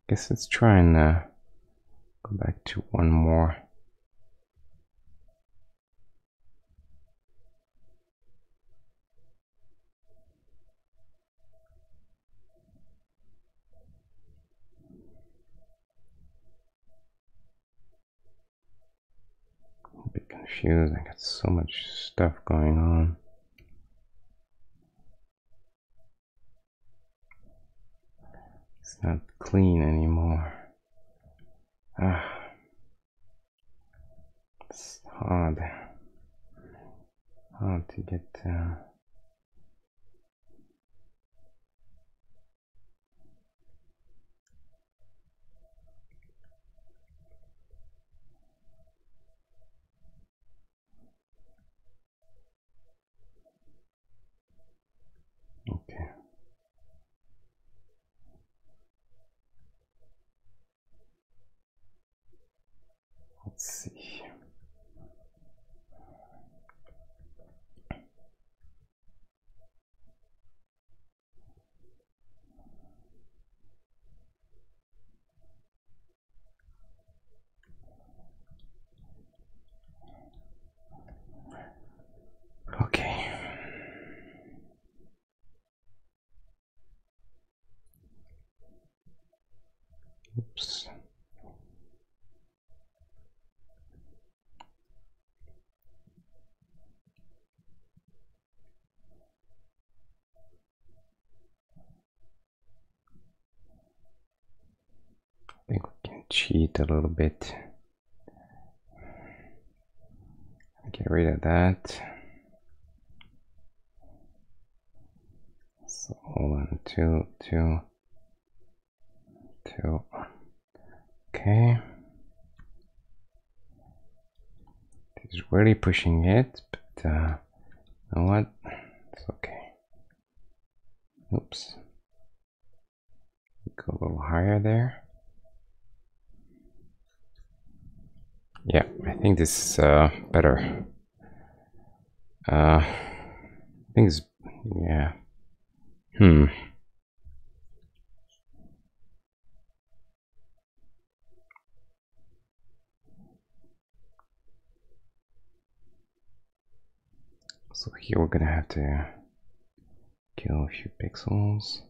guess let's try and go back to one more. I'm a bit confused. I got so much stuff going on. It's not clean anymore. It's hard to get okay. Let's see. Okay. Oops. I think we can cheat a little bit. Get rid of that. So hold on, two. Okay. It's really pushing it, but you know what? It's okay. Oops. Go a little higher there. Yeah, I think this is better. I think it's, yeah. So here we're gonna have to kill a few pixels.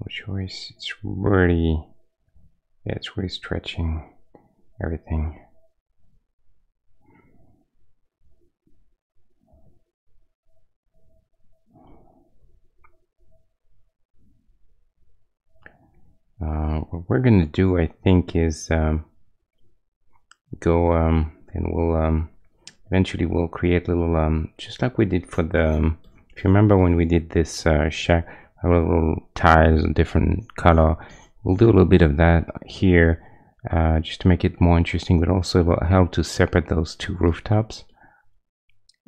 No choice. It's really, yeah, it's really stretching everything. What we're gonna do, I think, is go and we'll eventually we'll create little just like we did for the if you remember when we did this shack, little tiles, different color. We'll do a little bit of that here just to make it more interesting, but also will help to separate those two rooftops.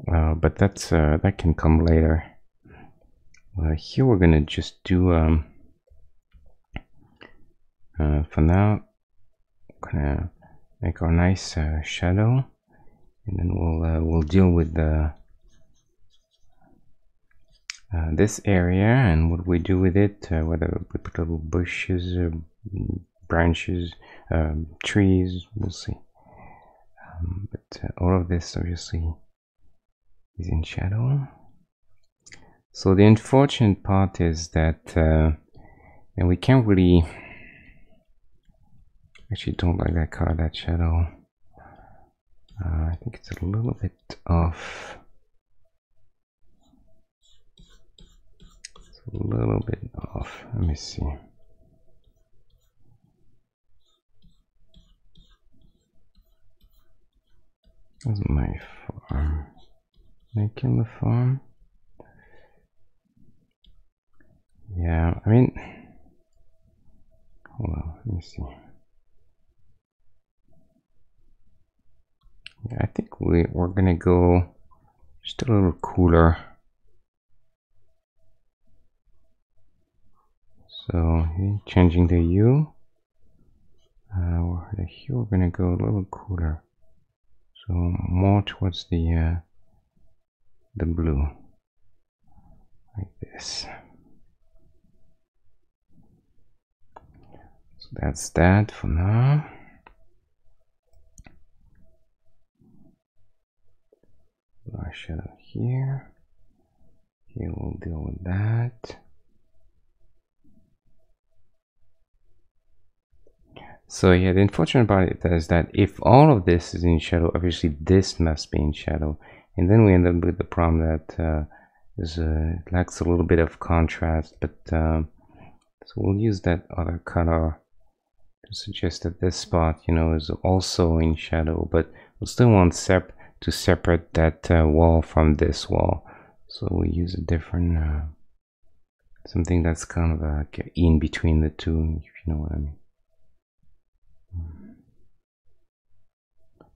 But that's that can come later. Here we're gonna just do for now, we're gonna make our nice shadow, and then we'll deal with the this area and what we do with it, whether we put little bushes, branches, trees, we'll see. But all of this obviously is in shadow. So the unfortunate part is that and we can't really, actually don't like that color, that shadow. I think it's a little bit off. So a little bit off. Let me see. That's my farm. Can I kill the farm? Yeah, I mean, hold on, let me see. Yeah, I think we're gonna go just a little cooler. So changing the hue. The hue, we're gonna go a little cooler. So more towards the blue, like this. So that's that for now. Our shadow here. Here we'll deal with that. So yeah, the unfortunate part is that if all of this is in shadow, obviously this must be in shadow, and then we end up with the problem that it lacks a little bit of contrast. But so we'll use that other color to suggest that this spot, you know, is also in shadow, but we'll still want to separate that wall from this wall. So we'll use a different something that's kind of like in between the two, if you know what I mean.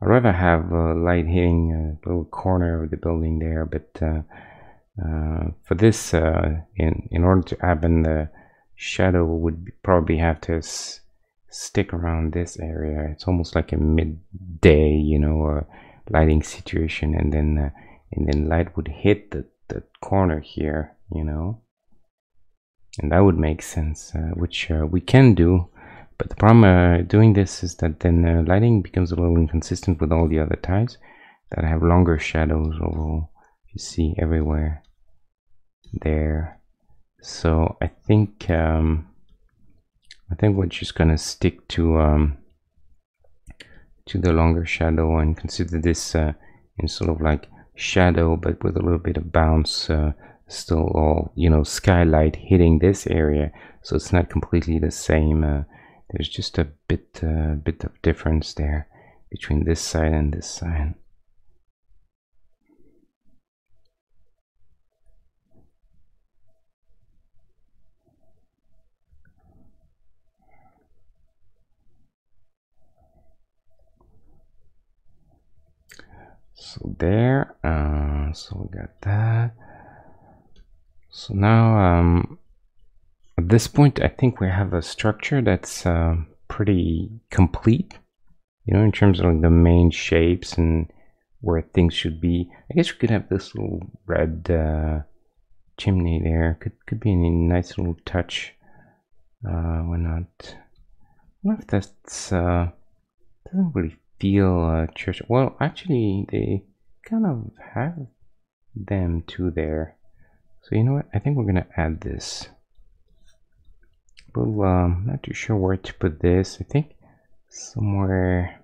I'd rather have light hitting a little corner of the building there, but for this, in order to happen, the shadow would probably have to stick around this area. It's almost like a midday, you know, lighting situation, and then light would hit the corner here, you know, and that would make sense, which we can do. But the problem doing this is that then lighting becomes a little inconsistent with all the other tiles that have longer shadows, although you see everywhere there. So I think we're just gonna stick to the longer shadow and consider this in sort of like shadow, but with a little bit of bounce, still all, you know, skylight hitting this area, so it's not completely the same. There's just a bit of difference there between this side and this side. So there, so we got that. So now, at this point, I think we have a structure that's pretty complete, you know, in terms of like the main shapes and where things should be. I guess we could have this little red chimney there. Could be a nice little touch. Why not? I don't know if that's doesn't really feel church. Well, actually, they kind of have them too there. So you know what? I think we're gonna add this. Well, not too sure where to put this. I think somewhere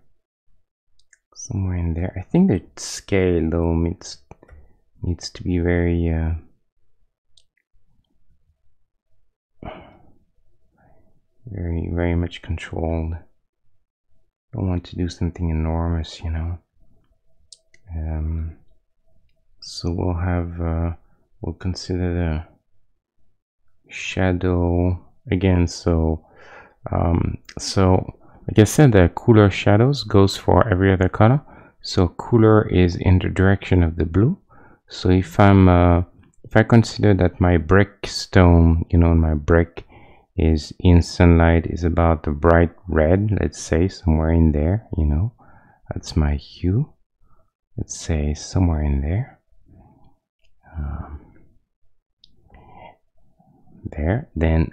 in there. I think the scale though needs to be very very much controlled. Don't want to do something enormous, you know. So we'll have we'll consider the shadow again. So like I said, the cooler shadows goes for every other color. So cooler is in the direction of the blue. So if I consider that my brick stone, you know, my brick is in sunlight is about the bright red, let's say somewhere in there, you know, that's my hue. Let's say somewhere in there. There. Then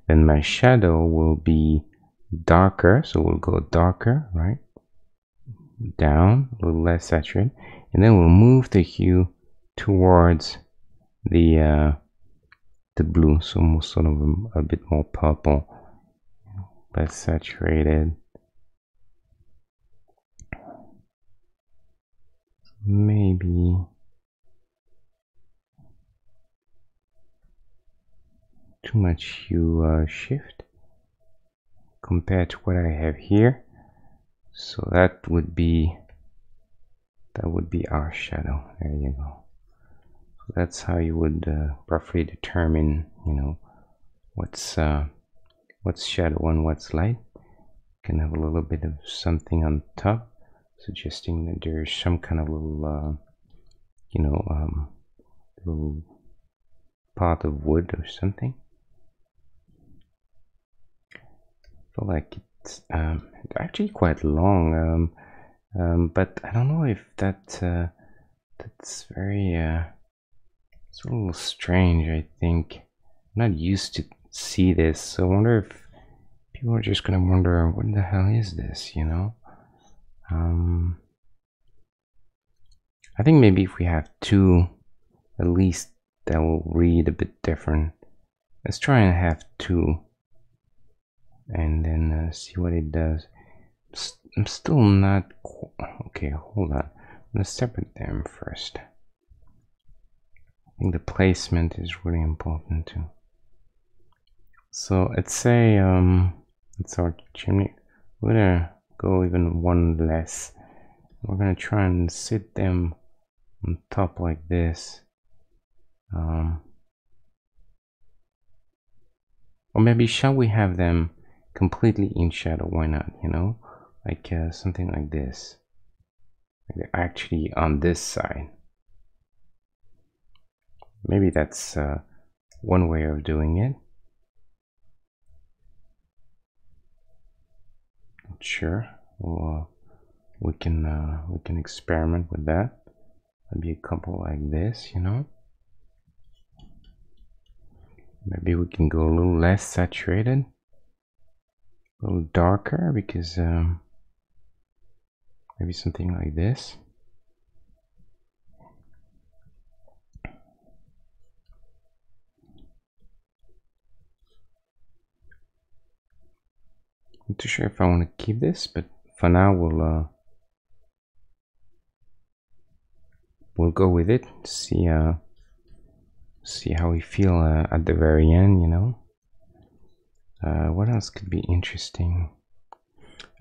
my shadow will be darker, so we'll go darker, right? Down, a little less saturated, and then we'll move the hue towards the blue, so almost sort of a bit more purple, less saturated. Maybe too much hue shift compared to what I have here. So that would be our shadow. There you go. So that's how you would roughly determine, you know, what's shadow and what's light. You can have a little bit of something on top, suggesting that there's some kind of little, you know, little part of wood or something. I feel like it's actually quite long, but I don't know if that's very it's a little strange. I think I'm not used to see this, so I wonder if people are just gonna wonder what the hell is this, you know. I think maybe if we have two, at least that will read a bit different. Let's try and have two and then see what it does. I'm still not okay. Hold on, let's separate them first. I think the placement is really important too. So let's say it's our chimney. We're gonna go even one less. We're gonna try and sit them on top like this. Or maybe shall we have them completely in shadow? Why not, you know, like something like this, like they're actually on this side. Maybe that's one way of doing it. Not sure. Well, we can experiment with that. Maybe a couple like this, you know. Maybe we can go a little less saturated, a little darker, because maybe something like this. Not too sure if I want to keep this, but for now we'll go with it. See how we feel at the very end, you know. What else could be interesting?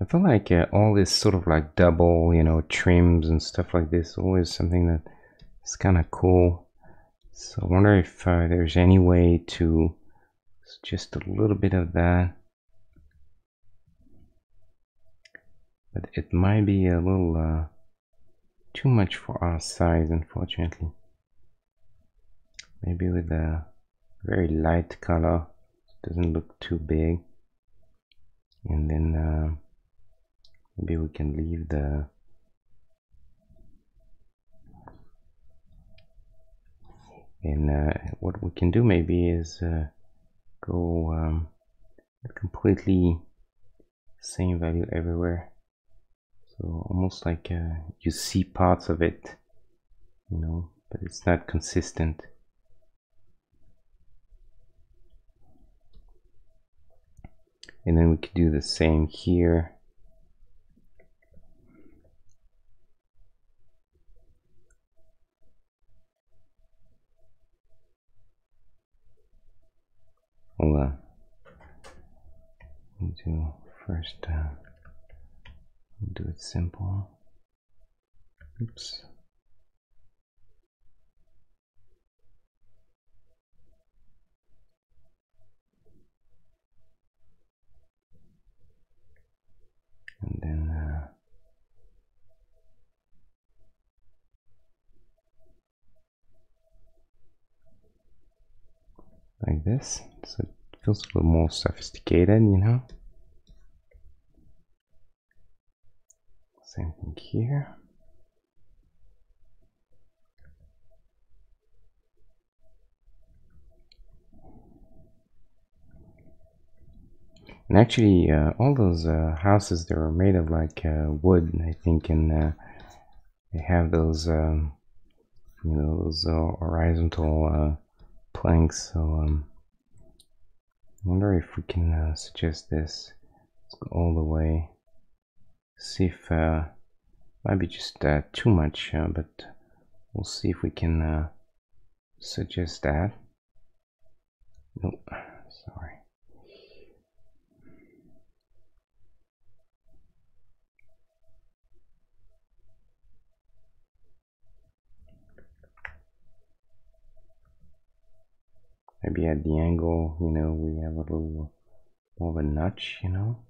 I feel like all this sort of like double, you know, trims and stuff like this, always something that is kind of cool. So I wonder if there's any way to just a little bit of that. But it might be a little too much for our size, unfortunately. Maybe with a very light color, it doesn't look too big. And then maybe we can leave the what we can do maybe is go completely same value everywhere. So almost like you see parts of it, you know, but it's not consistent. And then we could do the same here. Hold on. We'll do first, we'll do it simple. Oops. And then like this, so it feels a little more sophisticated, you know. Same thing here. And actually, all those houses, they were made of like wood, I think, and they have those, you know, those horizontal planks. So I wonder if we can suggest this. Let's go all the way. See if might be just too much, but we'll see if we can suggest that. Nope, Sorry. Maybe at the angle, you know, we have a little more of a notch, you know.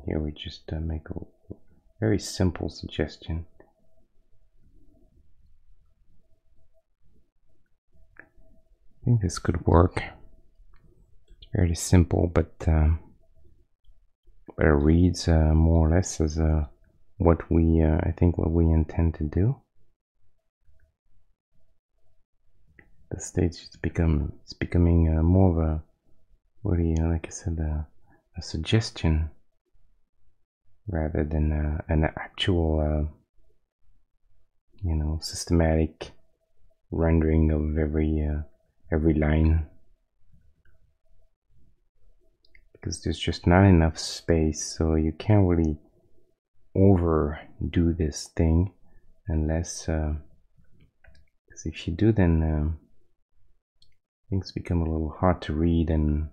Here we just make a very simple suggestion. I think this could work. It's very simple, but it reads more or less as what we, I think, what we intend to do. The stage is becoming more of a, really, like I said, a suggestion rather than an actual, you know, systematic rendering of every line, because there's just not enough space, so you can't really overdo this thing unless, because if you do, then things become a little hard to read, and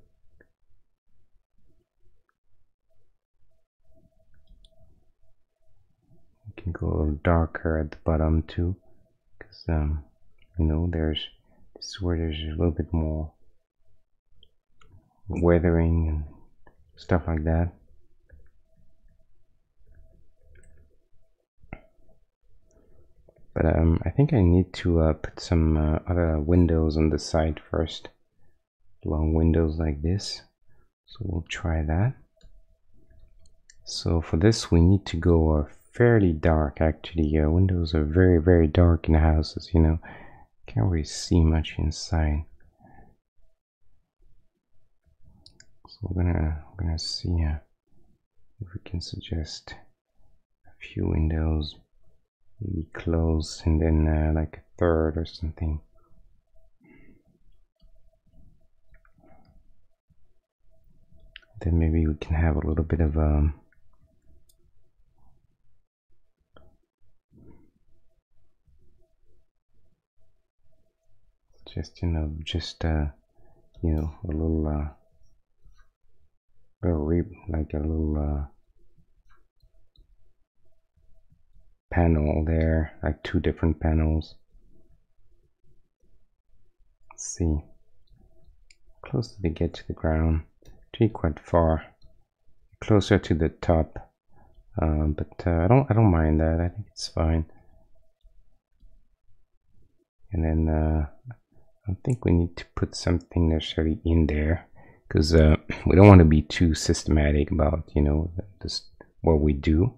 you can go a little darker at the bottom too, because you know, this is where there's a little bit more weathering and stuff like that. But I think I need to put some other windows on the side first, long windows like this, so we'll try that. So for this we need to go fairly dark. Actually, windows are very dark in houses, you know, can't really see much inside. So we're gonna see if we can suggest a few windows, maybe close, and then like a third or something. Then maybe we can have a little bit of suggestion of just you know, a little like a little panel there, like two different panels. Let's see, close did they get to the ground? Actually quite far, closer to the top, but I don't mind that. I think it's fine. And then I think we need to put something necessarily in there, because we don't want to be too systematic about, you know, this, what we do.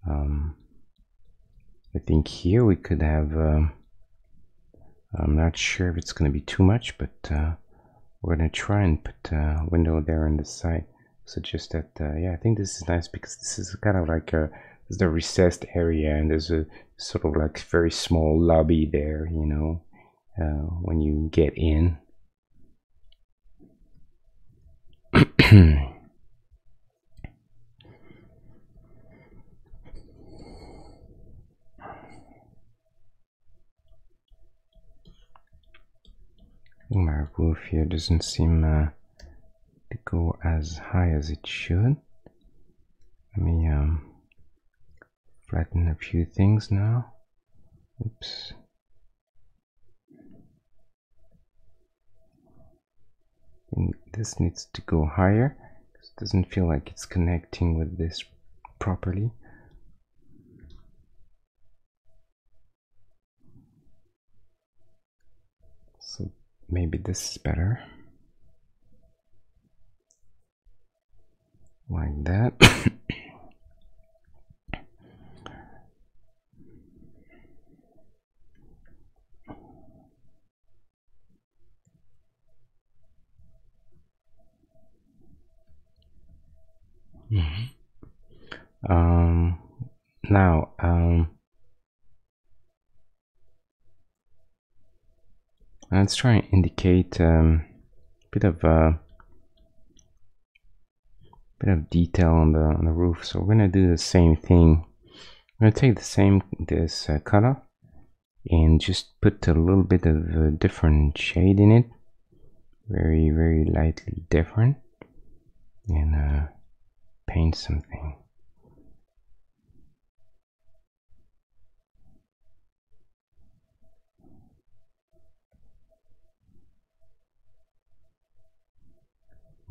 I think here we could have, I'm not sure if it's going to be too much, but we're going to try and put a window there on the side. So just that, yeah, I think this is nice, because this is kind of like the recessed area, and there's a sort of like very small lobby there, you know, when you get in. My roof here doesn't seem to go as high as it should. Let me flatten a few things now. Oops. I think this needs to go higher, because it doesn't feel like it's connecting with this properly. So maybe this is better. Like that. Now, let's try and indicate a bit of bit of detail on the roof. So we're gonna do the same thing. I'm gonna take this color and just put a little bit of a different shade in it, very lightly different, and paint something.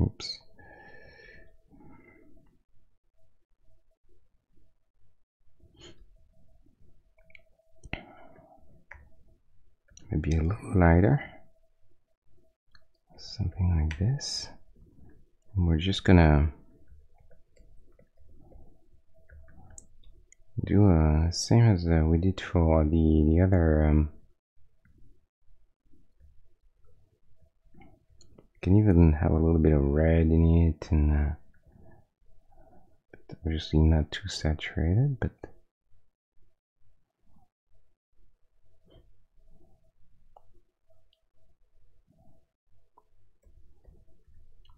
Oops. Maybe a little lighter, something like this. And we're just gonna do same as we did for the other. Can even have a little bit of red in it, and obviously not too saturated, but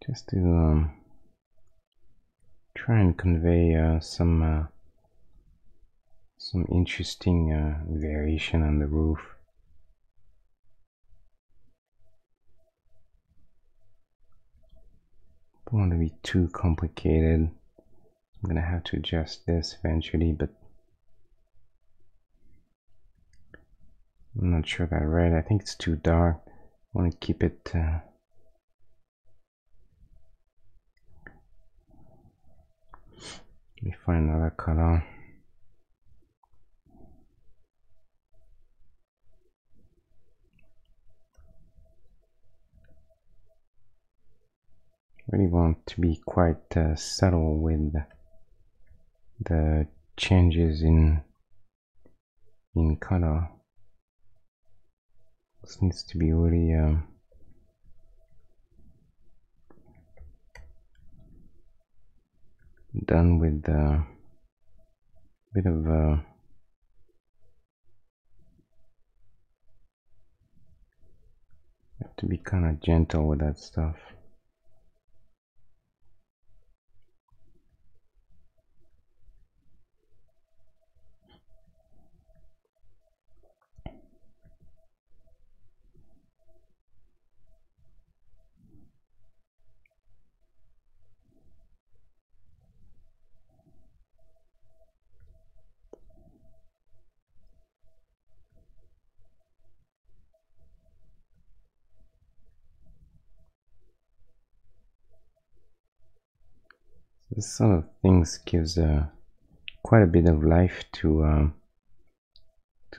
just to try and convey some interesting variation on the roof. Don't want to be too complicated. I'm gonna have to adjust this eventually, but I'm not sure about red. I think it's too dark. I want to keep it let me find another color. Really want to be quite subtle with the changes in color. This needs to be really done with a bit of have to be kind of gentle with that stuff. This sort of things gives quite a bit of life to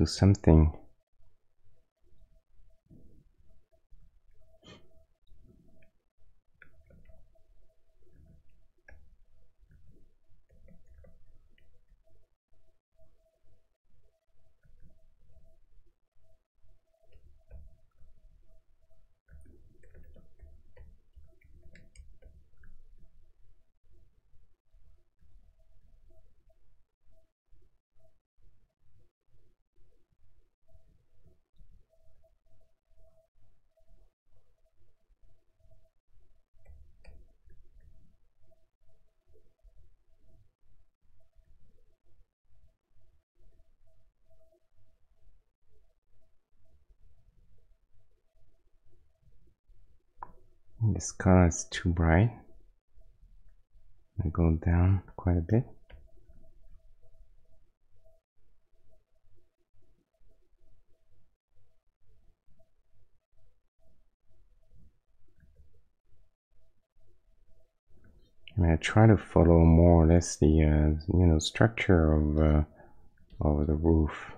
something. This color is too bright. I go down quite a bit. And I try to follow more or less the structure of the roof.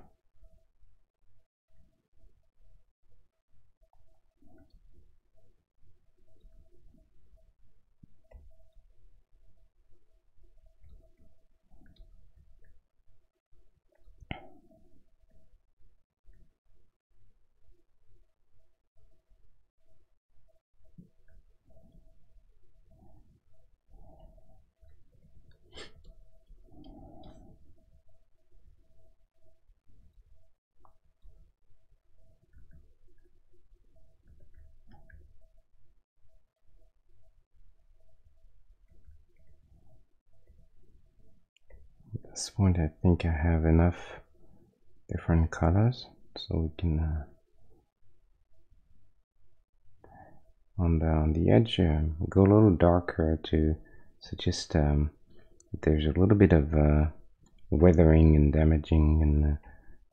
At this point, I think I have enough different colors, so we can on the edge go a little darker to suggest there's a little bit of weathering and damaging, and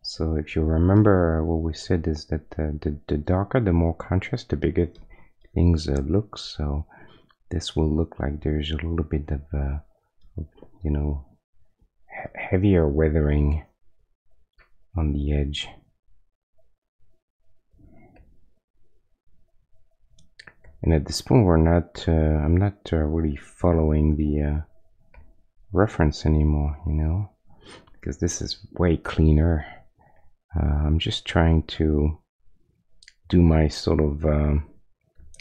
so if you remember what we said is that the darker, the more contrast, the bigger things look. So this will look like there's a little bit of you know, heavier weathering on the edge. And at this point, we're not I'm not really following the reference anymore, you know, because this is way cleaner. I'm just trying to do my sort of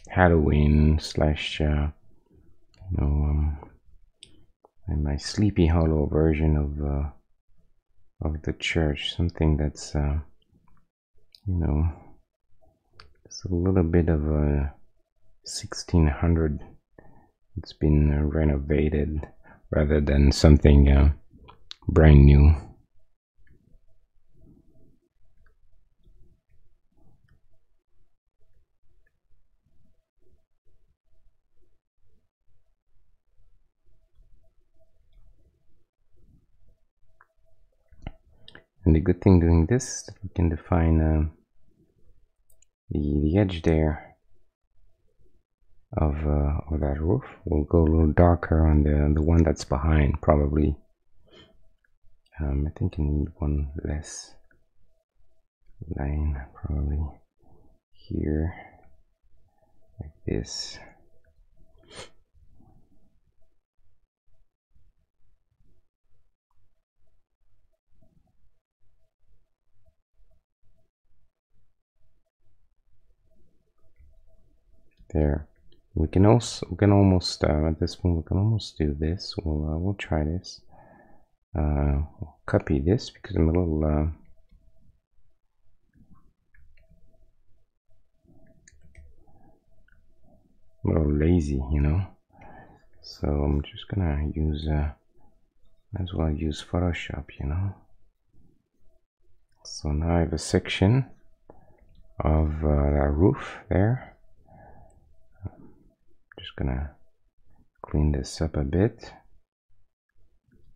Halloween slash you know, my Sleepy Hollow version of the church, something that's you know, it's a little bit of a 1600. It's been renovated rather than something brand new. And the good thing doing this is that we can define the edge there of that roof. We'll go a little darker on the one that's behind, probably. I think I need one less line, probably here, like this. There. We can almost at this point we can almost do this. We'll try this. We'll copy this because I'm a little lazy, you know. So I'm just gonna use as well use Photoshop, you know. So now I have a section of that roof there. Just gonna clean this up a bit,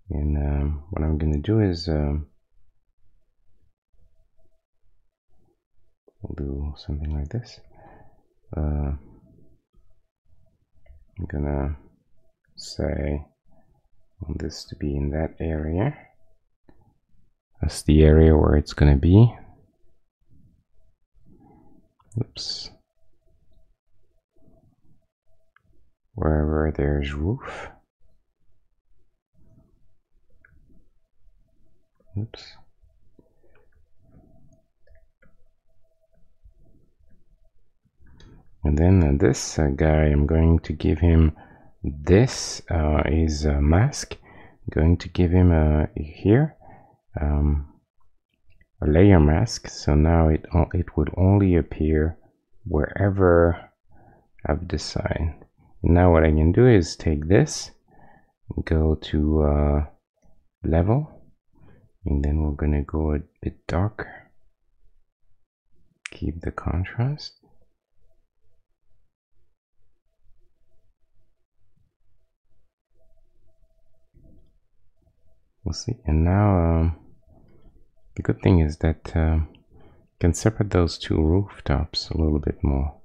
and what I'm gonna do is we'll do something like this. I'm gonna say I want this to be in that area. That's the area where it's gonna be. Oops. Wherever there's roof. Oops. And then this guy, I'm going to give him this is a mask. I'm going to give him here a layer mask. So now it will only appear wherever I've decided. Now what I can do is take this, go to level, and then we're gonna go a bit darker. Keep the contrast. We'll see. And now the good thing is that you can separate those two rooftops a little bit more.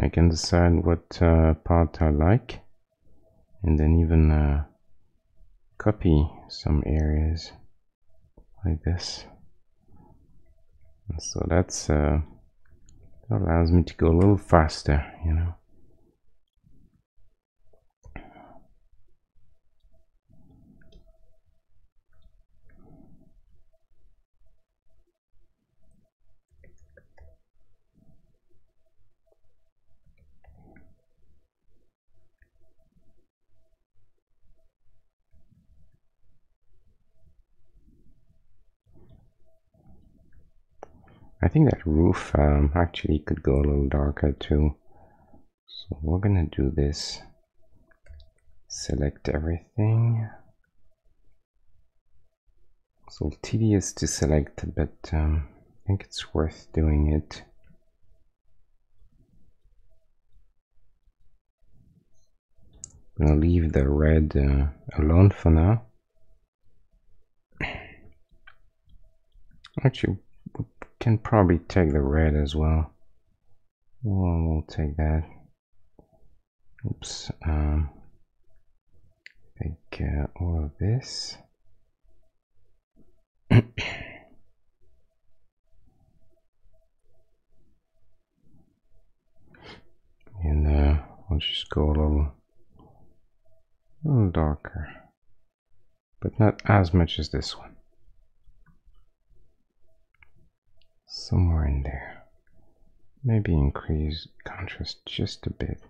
I can decide what part I like, and then even copy some areas like this. And so that's that allows me to go a little faster, you know. I think that roof actually could go a little darker too. So we're gonna do this. select everything. It's a little tedious to select, but I think it's worth doing it. I'm gonna leave the red alone for now. Actually, we can probably take the red as well. We'll take that. Oops. Take all of this. And I'll just go a little darker, but not as much as this one. Somewhere in there. Maybe increase contrast just a bit,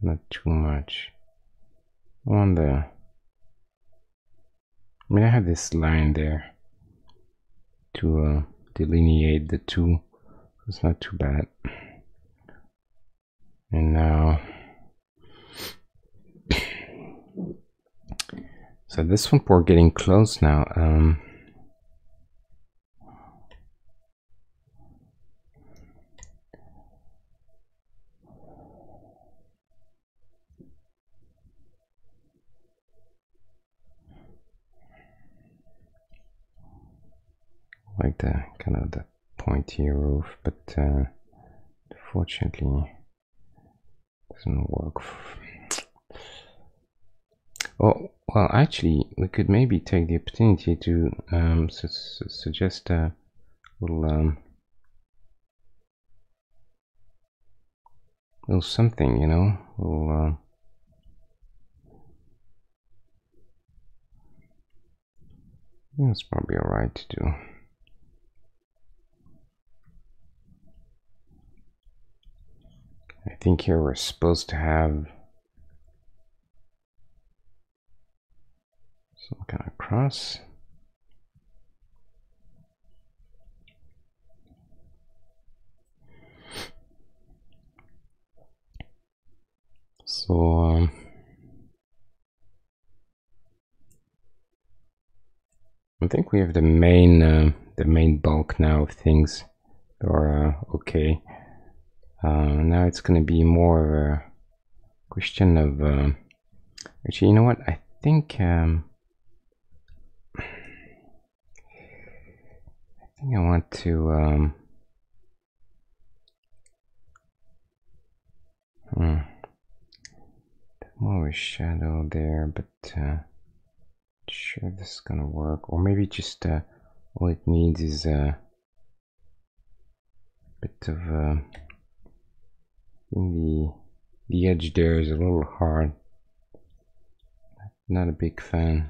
not too much. On the, I mean, I have this line there to delineate the two. It's not too bad. And now, so this one, we're getting close now. Like the kind of the pointy roof, but unfortunately doesn't work. Oh, well, actually, we could maybe take the opportunity to suggest a little little something, you know, little yeah, it's probably all right to do. I think here we're supposed to have some kind of cross. So I think we have the main bulk now of things that are okay. Now it's going to be more of a question of actually, you know what? I think I want to more of a shadow there, but not sure this is gonna work. Or maybe just all it needs is a bit of I think the edge there is a little hard. Not a big fan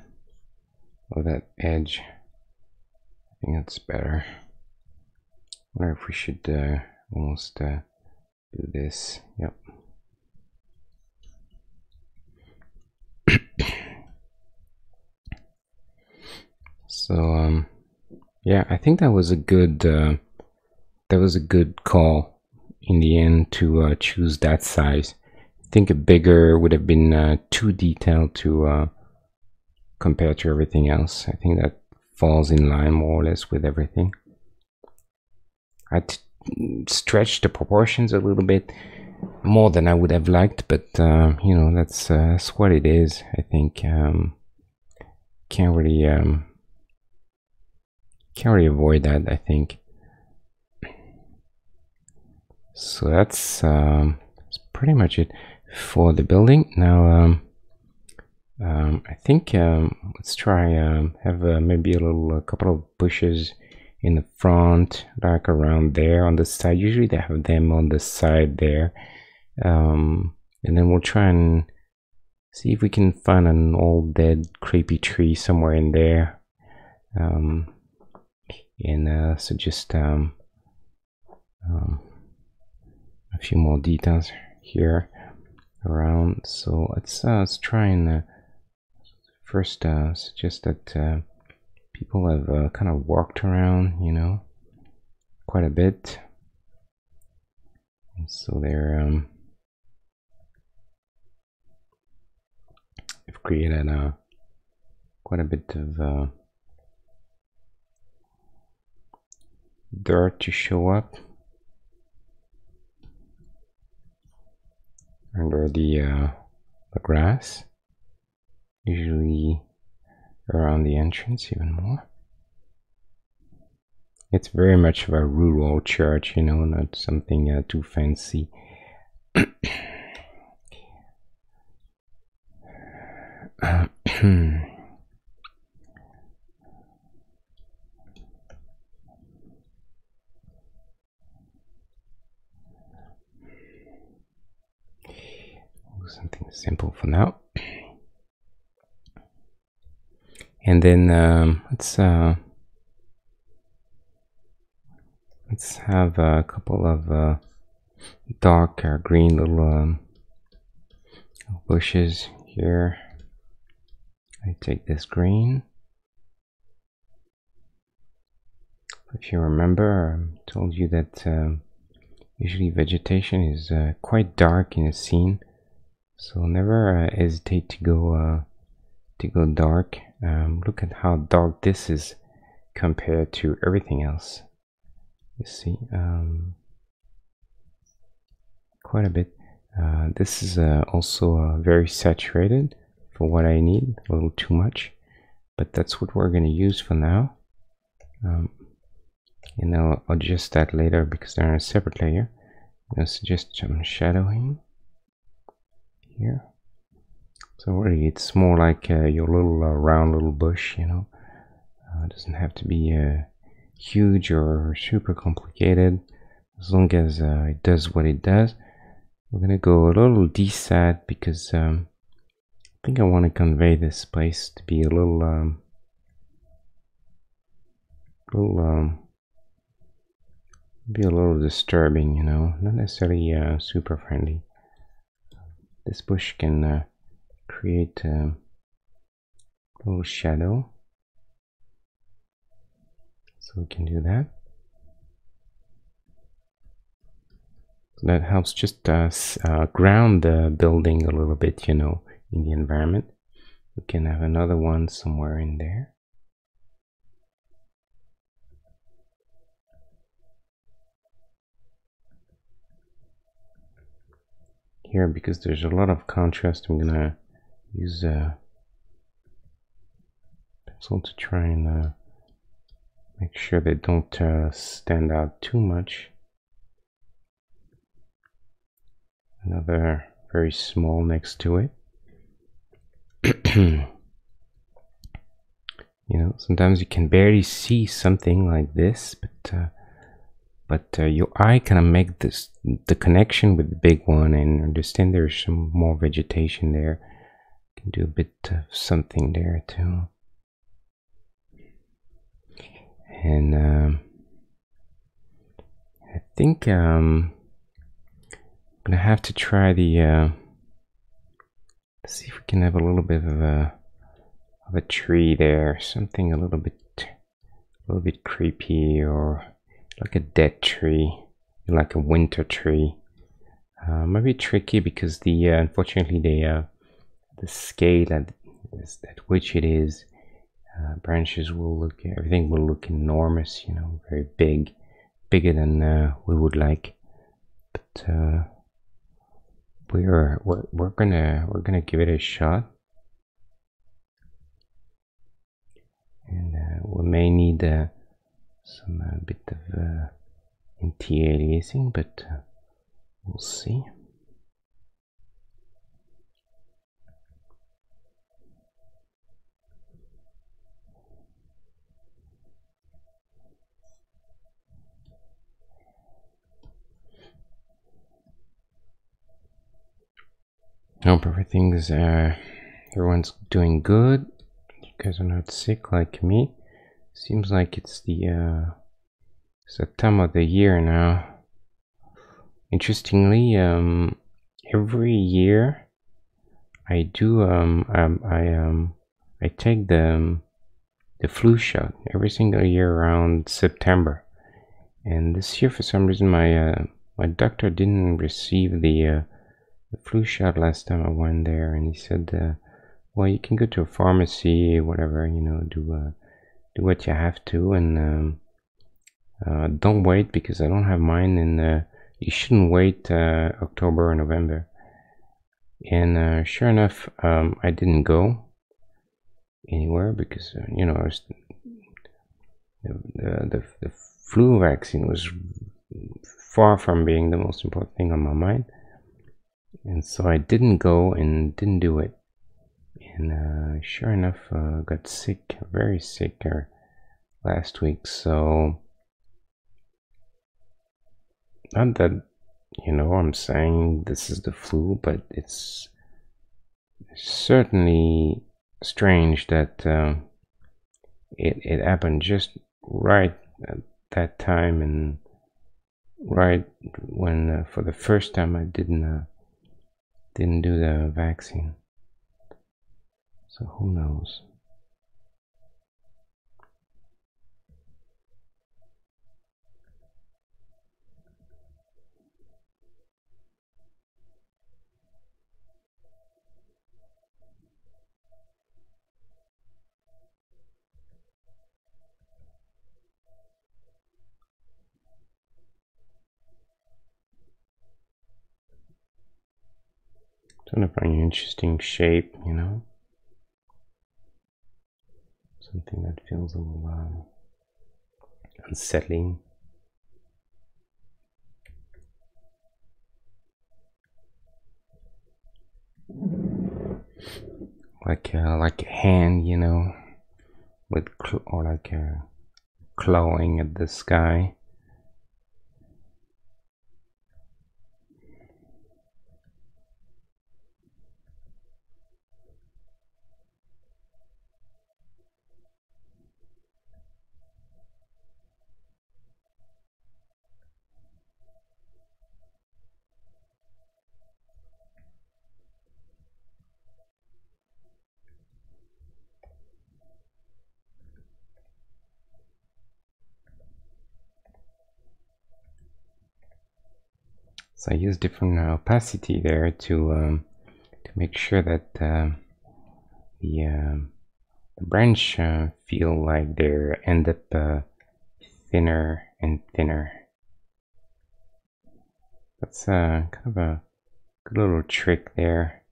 of that edge. I think that's better. I wonder if we should almost do this. Yep. So yeah, I think that was a good call in the end to choose that size. I think a bigger would have been too detailed to compare to everything else. I think that falls in line more or less with everything. I stretched the proportions a little bit more than I would have liked, but you know, that's what it is. I think can't really avoid that, I think. So that's pretty much it for the building. Now I think let's try have maybe a couple of bushes in the front, like around there on the side. Usually they have them on the side there, and then we'll try and see if we can find an old dead creepy tree somewhere in there, and so just a few more details here around. So let's try and first suggest that people have kind of walked around, you know, quite a bit, and so they're created quite a bit of dirt to show up under the grass, usually around the entrance even more. It's very much of a rural church, you know, not something too fancy. Something simple for now. And then let's have a couple of dark green little bushes here. I take this green. If you remember, I told you that usually vegetation is quite dark in a scene, so never hesitate to go dark. Look at how dark this is compared to everything else. You see, quite a bit. This is also very saturated for what I need, a little too much, but that's what we're going to use for now. And I'll adjust that later because they're on a separate layer. I'm going to suggest some shadowing here. So really, it's more like your little round little bush, you know. It doesn't have to be huge or super complicated, as long as it does what it does. We're gonna go a little desat because I think I want to convey this place to be a little disturbing, you know, not necessarily super friendly. This bush can create a little shadow, so we can do that. So that helps just ground the building a little bit, you know, in the environment. We can have another one somewhere in there. Here, because there's a lot of contrast, I'm gonna use a pencil to try and make sure they don't stand out too much. Another very small next to it. You know, sometimes you can barely see something like this, but your eye kind of make the connection with the big one and understand there's some more vegetation there. You can do a bit of something there too. And I think I'm gonna have to try the let's see if we can have a little bit of a tree there, something a little bit creepy, or like a dead tree, like a winter tree. Might be tricky because the unfortunately the scale at which it is, branches will look, everything will look enormous, you know, very big, bigger than we would like. But we're gonna give it a shot, and we may need some bit of anti-aliasing, but we'll see. Hope everyone's doing good. You guys are not sick like me. Seems like it's the time of the year now. Interestingly, every year I do I take the flu shot every single year around September, and this year for some reason my doctor didn't receive the flu shot last time I went there, and he said well, you can go to a pharmacy, whatever, you know, do what you have to, and don't wait, because I don't have mine, and you shouldn't wait October or November. And sure enough, I didn't go anywhere because you know, the flu vaccine was far from being the most important thing on my mind, and so I didn't go and didn't do it. And sure enough, got sick, very sick last week. So not that, you know, I'm saying this is the flu, but it's certainly strange that it happened just right at that time, and right when for the first time I didn't do the vaccine. So who knows? Trying to find an interesting shape, you know, something that feels a little unsettling. Like a hand, you know, with or like clawing at the sky. So I use different opacity there to make sure that the branch feel like they end up thinner and thinner. That's kind of a good little trick there.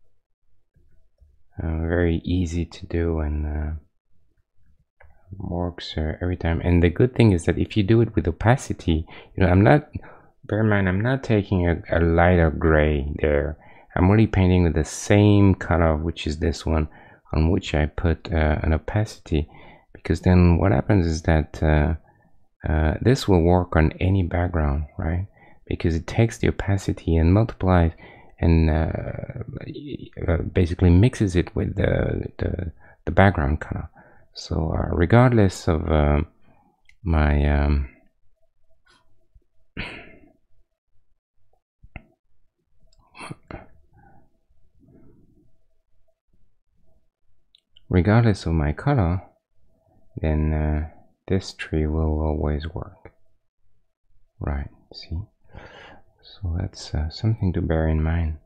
Very easy to do, and works every time. And the good thing is that if you do it with opacity, you know, bear in mind, I'm not taking a lighter gray there. I'm really painting with the same color, which is this one, on which I put an opacity, because then what happens is that this will work on any background, right? Because it takes the opacity and multiplies and basically mixes it with the background color. So regardless of my regardless of my color, then this tree will always work, right? See, so that's something to bear in mind.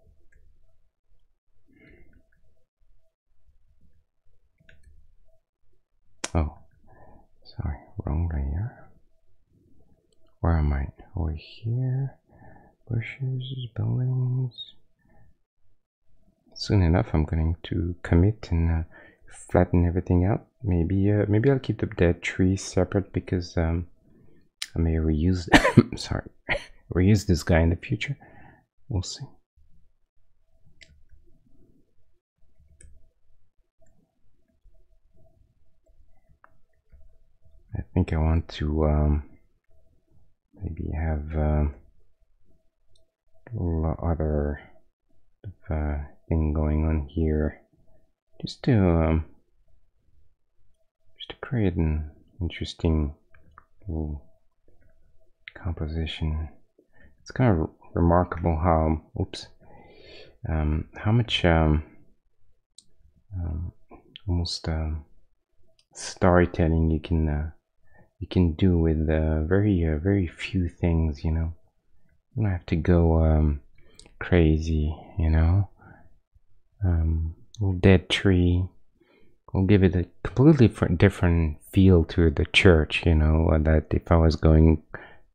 Oh, sorry, wrong layer. Where am I? Over here. Bushes, buildings. Soon enough, I'm going to commit and flatten everything out. Maybe I'll keep the dead trees separate, because I may reuse sorry, reuse this guy in the future. We'll see. I think I want to maybe have other thing going on here, just to create an interesting little composition. It's kind of remarkable how how much almost storytelling you can do with very few things, you know. You don't have to go crazy, you know. little dead tree will give it a completely different feel to the church, you know, that if I was going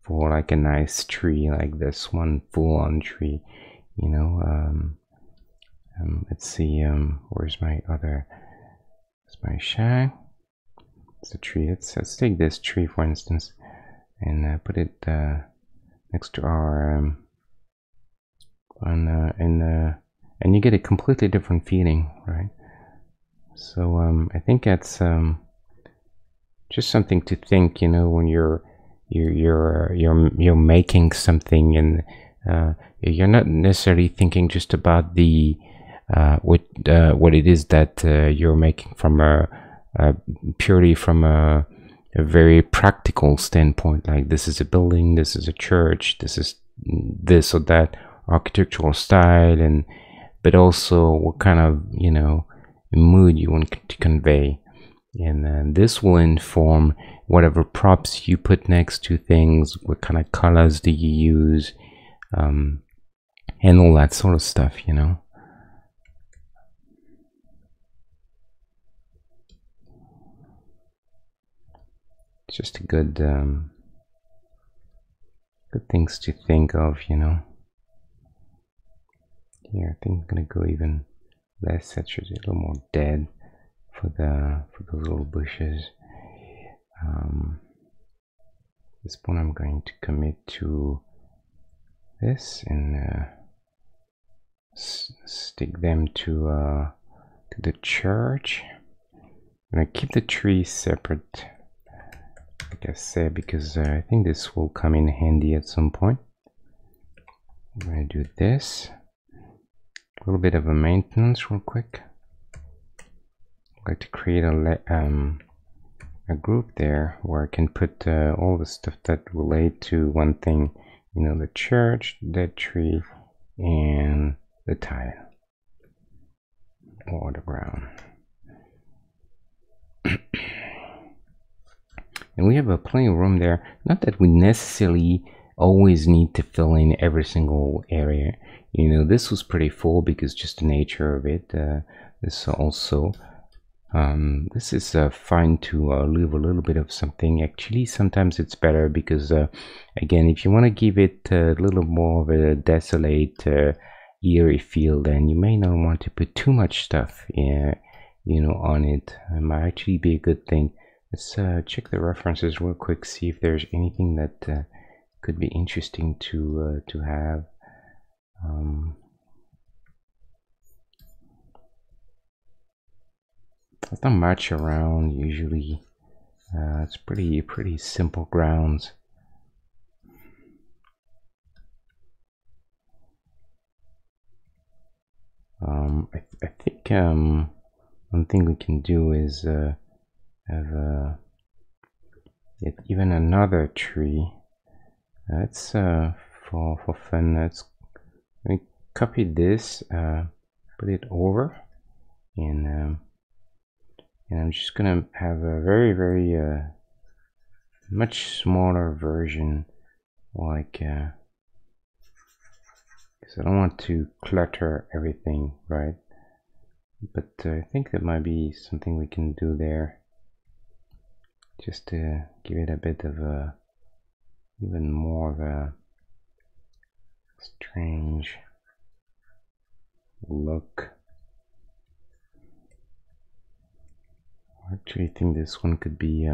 for like a nice tree like this one, full-on tree, you know. Let's see, where's my shack? It's a tree. Let's take this tree, for instance, and put it next to our and you get a completely different feeling, right? So I think that's just something to think, you know, when you're making something, and you're not necessarily thinking just about the what it is that you're making from purely from a very practical standpoint, like this is a building, this is a church, this is this or that architectural style, and but also what kind of, you know, mood you want to convey. And this will inform whatever props you put next to things, what kind of colors do you use, and all that sort of stuff, you know. It's just a good good things to think of, you know. Here, I think I'm gonna go even less saturated, a little more dead for those little bushes. This point I'm going to commit to this and stick them to the church. I'm gonna keep the trees separate, like I said, because I think this will come in handy at some point. I'm gonna do this. A little bit of a maintenance real quick. I'd like to create a group there where I can put all the stuff that relate to one thing, you know, the church, the tree, and the tile or the ground. And we have plenty of room there. Not that we necessarily always need to fill in every single area. You know, this was pretty full because just the nature of it. This also, this is fine to leave a little bit of something. Actually, sometimes it's better because, again, if you want to give it a little more of a desolate, eerie feel, then you may not want to put too much stuff, you know, on it. It might actually be a good thing. Let's check the references real quick, see if there's anything that could be interesting to have. There's not much around usually. It's pretty simple grounds. I think one thing we can do is have even another tree. That's for fun. Let's copy this, put it over, and I'm just gonna have a very much smaller version, like because I don't want to clutter everything, right? But I think that might be something we can do there, just to give it a bit of a even more of a strange look. I actually think this one could be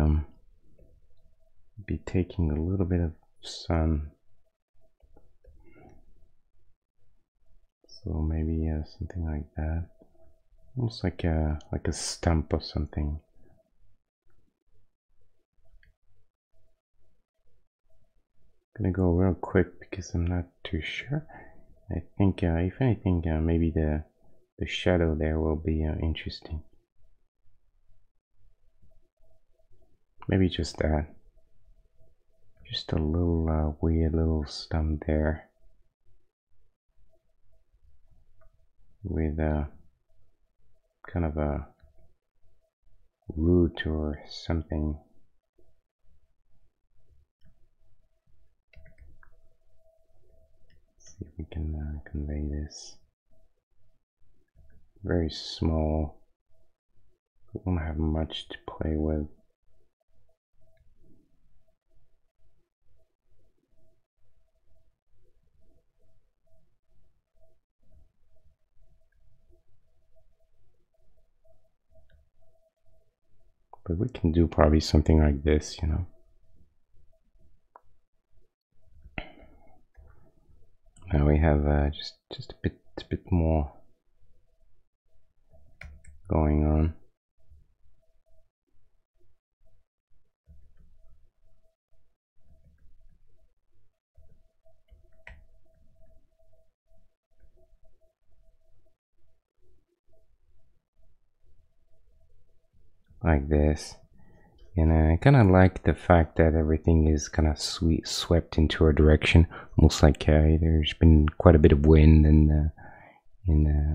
taking a little bit of sun, so maybe something like that, almost like a stump or something. Gonna go real quick because I'm not too sure. I think if anything, maybe the shadow there will be interesting. Maybe just that. Just a little weird little stump there with kind of a root or something. Let's see if we can convey this. very small. We don't have much to play with. But we can do probably something like this, you know. Now we have just a bit more going on. Like this. And I kind of like the fact that everything is kind of swept into a direction, almost like there's been quite a bit of wind, and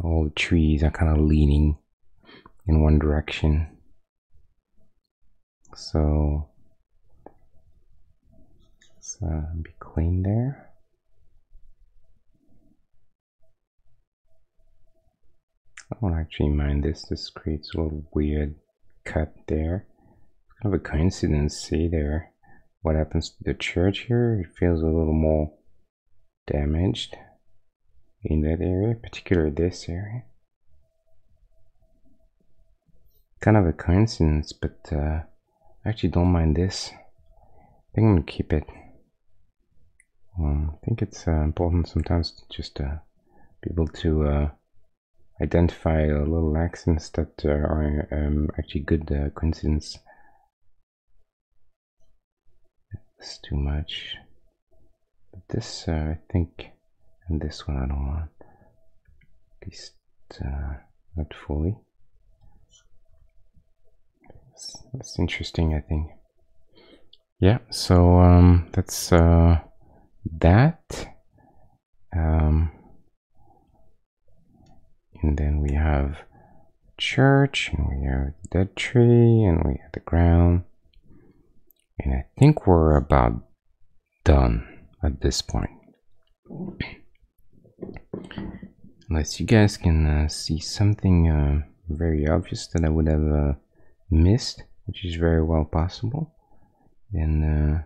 all the trees are kind of leaning in one direction. So let's be clean there. I don't actually mind this. This creates a little weird cut there. Kind of a coincidence, see there. What happens to the church here? It feels a little more damaged in that area, particularly this area. Kind of a coincidence, but I actually don't mind this. I think I'm gonna keep it. I think it's important sometimes to just be able to identify little accents that are actually good coincidence. It's too much. But this, I think, and this one I don't want. At least not fully. That's interesting, I think. Yeah, so that's that. And then we have church, and we have the dead tree, and we have the ground. And I think we're about done at this point. Unless you guys can see something very obvious that I would have missed, which is very well possible, then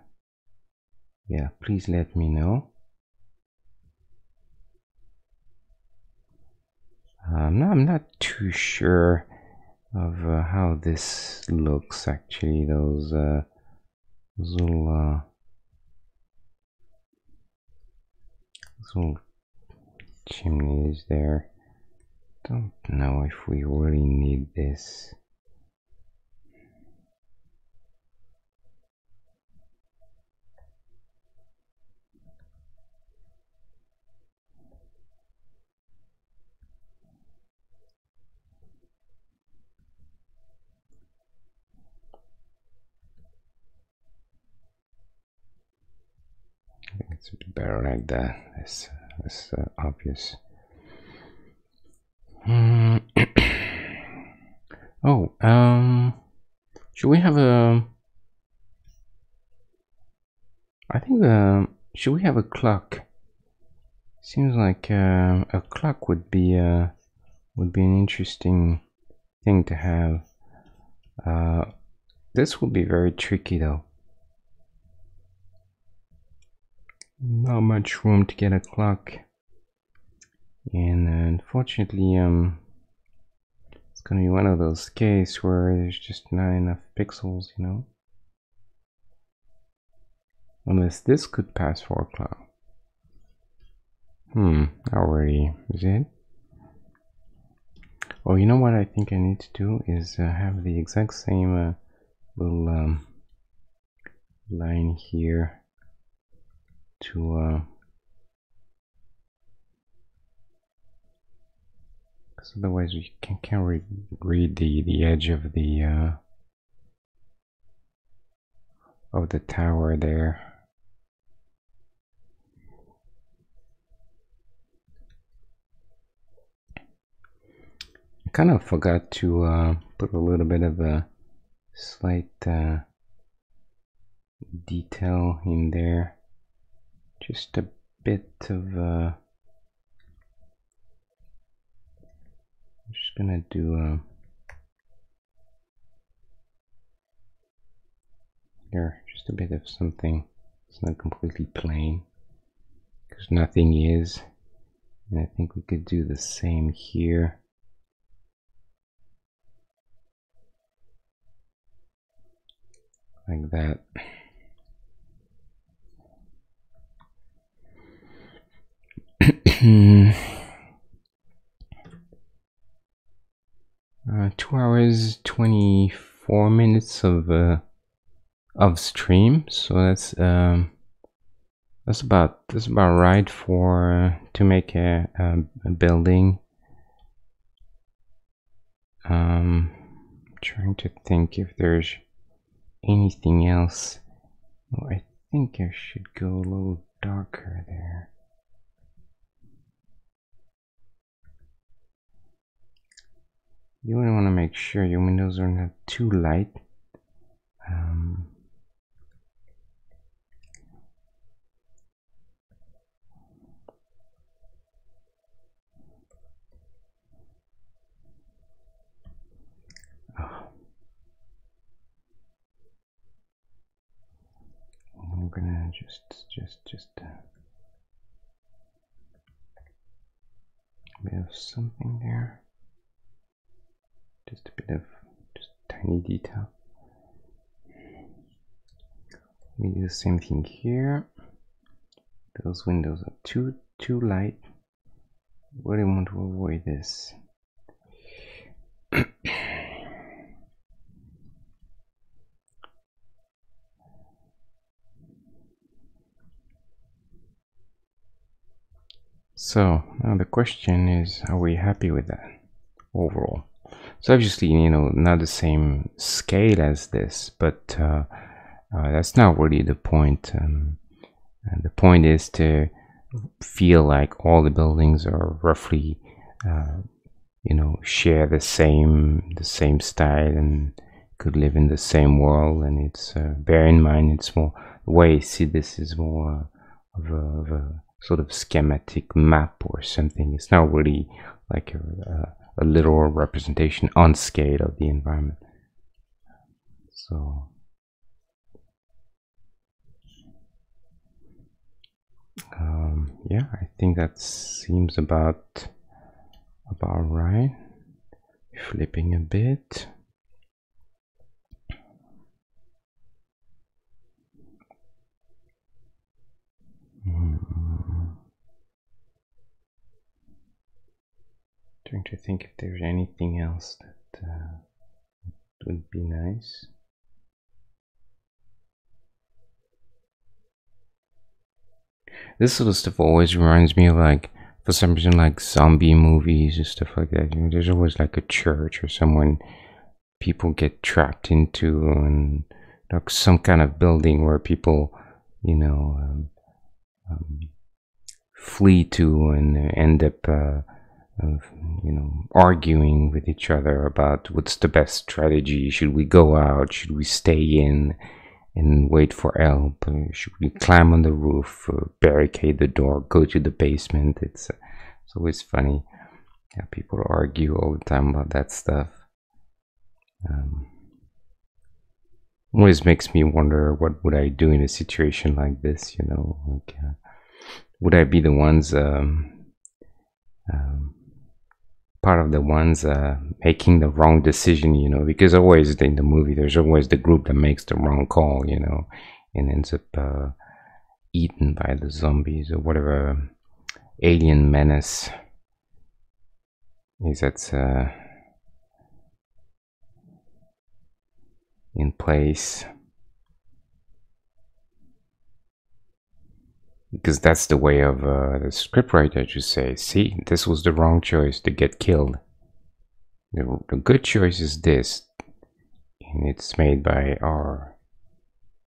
yeah, please let me know. I'm not too sure of how this looks actually. Those little chimneys there. Don't know if we really need this. I think it's a bit better like that. It's obvious. Oh, should we have a? I think should we have a clock? Seems like a clock would be an interesting thing to have. This will be very tricky though. Not much room to get a clock, and unfortunately, it's gonna be one of those cases where there's just not enough pixels, you know. Unless this could pass for a clock. Already is it? Oh, you know what I think I need to do is have the exact same little line here to because otherwise we can't read the edge of the tower there. I kind of forgot to put a little bit of a slight detail in there. Just a bit of just gonna do here just a bit of something. It's not completely plain because nothing is, and I think we could do the same here. Like that. 2 hours 24 minutes of stream, so that's about right for to make a building. Trying to think if there's anything else. Well, I think I should go a little darker there. You want to make sure your windows are not too light. I'm gonna just a bit of something there. Just a bit of tiny detail. We do the same thing here. Those windows are too light. What I want to avoid this. So now the question is, are we happy with that overall? So obviously, not the same scale as this, but that's not really the point. And the point is to feel like all the buildings are roughly, share the same style and could live in the same world. And it's bear in mind, it's more the way I see this is more of a sort of schematic map or something. It's not really like a literal representation on scale of the environment. So yeah, I think that seems about right. Flipping a bit. Trying to think if there's anything else that would be nice. This sort of stuff always reminds me of, like, for some reason, like zombie movies and stuff like that. There's always like a church or someone people get trapped into, and like some kind of building where people, flee to and end up arguing with each other about what's the best strategy. Should we go out? Should we stay in and wait for help? Should we climb on the roof, barricade the door, go to the basement? It's always funny. Yeah, people argue all the time about that stuff. Always makes me wonder, what would I do in a situation like this? Would I be the ones part of the ones making the wrong decision, because always in the movie there's always the group that makes the wrong call, and ends up eaten by the zombies or whatever alien menace is that's in place. Because that's the way of the scriptwriter to say, see, this was the wrong choice to get killed. The good choice is this, and it's made by our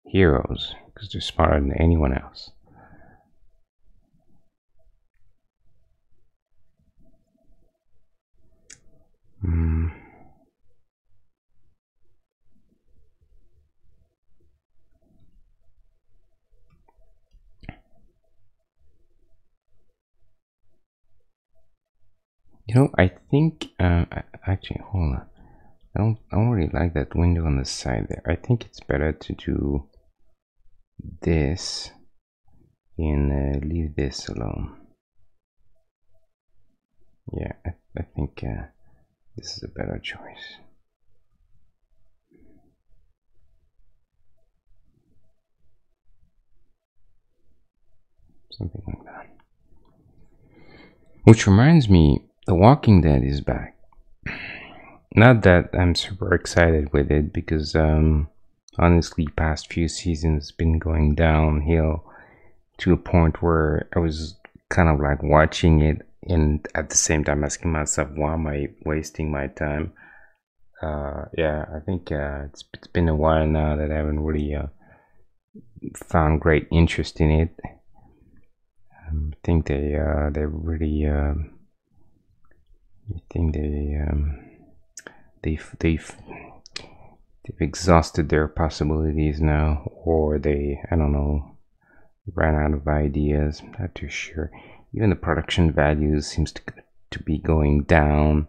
heroes because they're smarter than anyone else. I think actually, hold on. I don't really like that window on the side there. I think it's better to do this and leave this alone. Yeah, I think this is a better choice. Something like that. Which reminds me, The Walking Dead is back. Not that I'm super excited with it, because honestly, past few seasons been going downhill to a point where I was kind of like watching it and at the same time asking myself, why am I wasting my time? Yeah, I think it's been a while now that I haven't really found great interest in it. I think they really I think they've exhausted their possibilities now, or they, I don't know, ran out of ideas. I'm not too sure. Even the production values seems to be going down.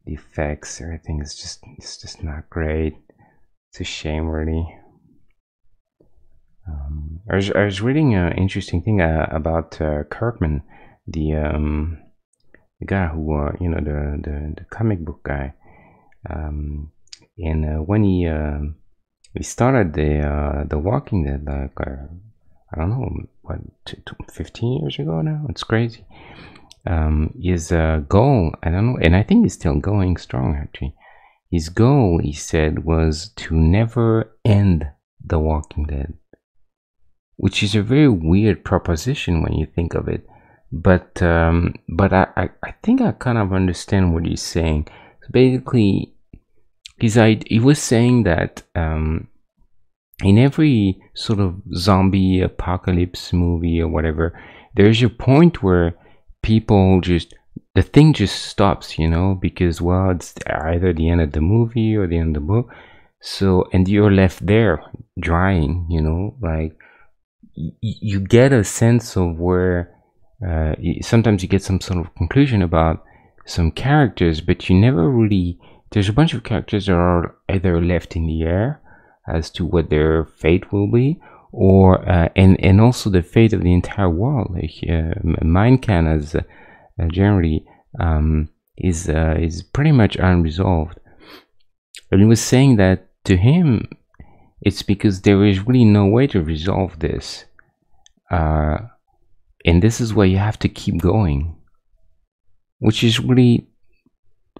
The effects, everything is just not great. It's a shame, really. I was reading an interesting thing about Kirkman, the guy who the comic book guy, and when he started the Walking Dead, like I don't know what 15 years ago now. It's crazy. His goal, I don't know, and I think he's still going strong actually. His goal, he said, was to never end The Walking Dead, which is a very weird proposition when you think of it. But I think I kind of understand what he's saying. So basically, he was saying that in every sort of zombie apocalypse movie or whatever, there's a point where people just, the thing just stops, because, well, it's either the end of the movie or the end of the book. So, and you're left there drying, like you get a sense of where sometimes you get some sort of conclusion about some characters, but you never really, there's a bunch of characters that are either left in the air as to what their fate will be, or and also the fate of the entire world. Like Minecraft as generally is pretty much unresolved. And he was saying that to him, it's because there is really no way to resolve this, and this is why you have to keep going, which is really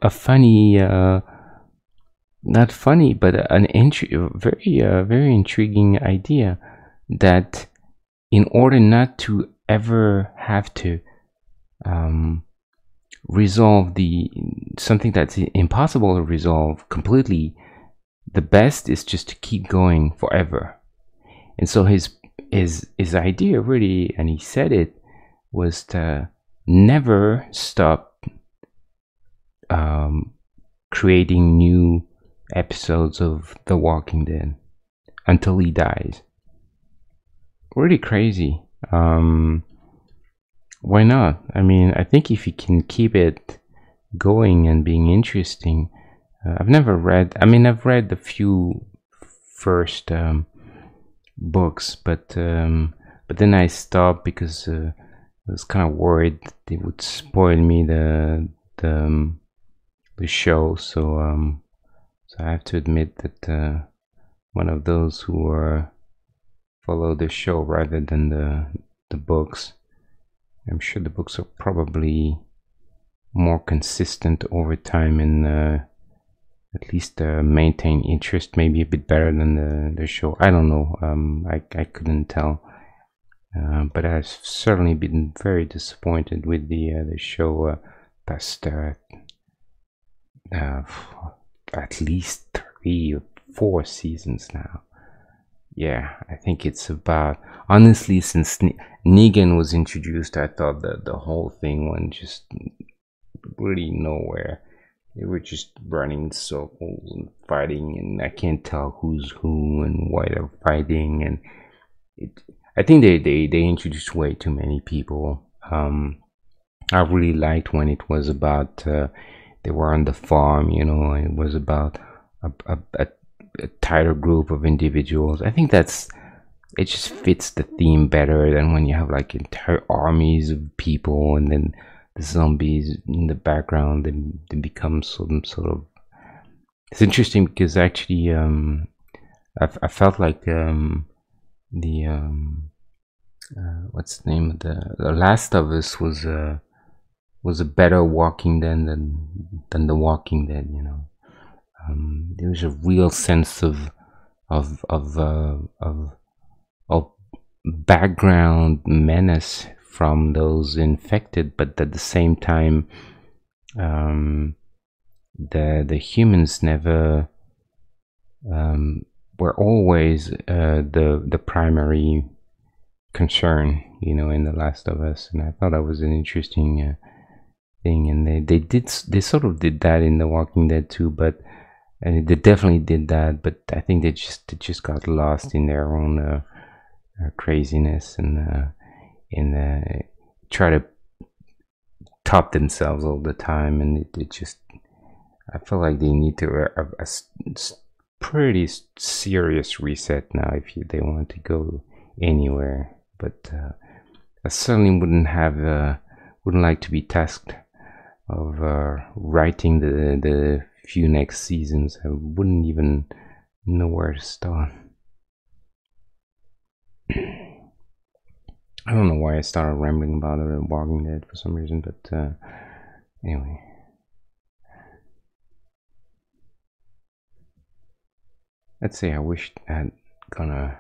a funny. Not funny, but an very intriguing idea, that in order not to ever have to resolve something that's impossible to resolve completely, the best is just to keep going forever. And so his idea really, and he said it, was to never stop creating new episodes of The Walking Dead until he dies. Really crazy. Why not? I mean, I think if you can keep it going and being interesting. I've never read, I mean, I've read the few first books, but then I stopped because I was kind of worried they would spoil me the show. So I have to admit that one of those who follow the show rather than the books. I'm sure the books are probably more consistent over time and at least maintain interest, maybe a bit better than the show. I don't know. I couldn't tell. But I've certainly been very disappointed with the show past at least 3 or 4 seasons now. Yeah, I think it's about, honestly, since Negan was introduced, I thought that the whole thing went just really nowhere. They were just running in circles and fighting, and I can't tell who's who and why they're fighting. And I think they introduced way too many people. I really liked when it was about they were on the farm, you know, and it was about a tighter group of individuals. I think it just fits the theme better than when you have like entire armies of people and then the zombies in the background. They become some sort of. It's interesting because actually, I felt like the what's the name of the Last of Us was a better Walking Dead than the Walking Dead. You know, there was a real sense of of uh, of of background menace from those infected, but at the same time, the humans never were always the primary concern, you know, in The Last of Us, and I thought that was an interesting thing. And they sort of did that in The Walking Dead too, but and they definitely did that. But I think they just got lost in their own craziness and try to top themselves all the time, and it just I feel like they need to a pretty serious reset now if they want to go anywhere. But I certainly wouldn't like to be tasked of writing the few next seasons. I wouldn't even know where to start. I don't know why I started rambling about The Walking Dead for some reason, but anyway. Let's say I wished I had gone a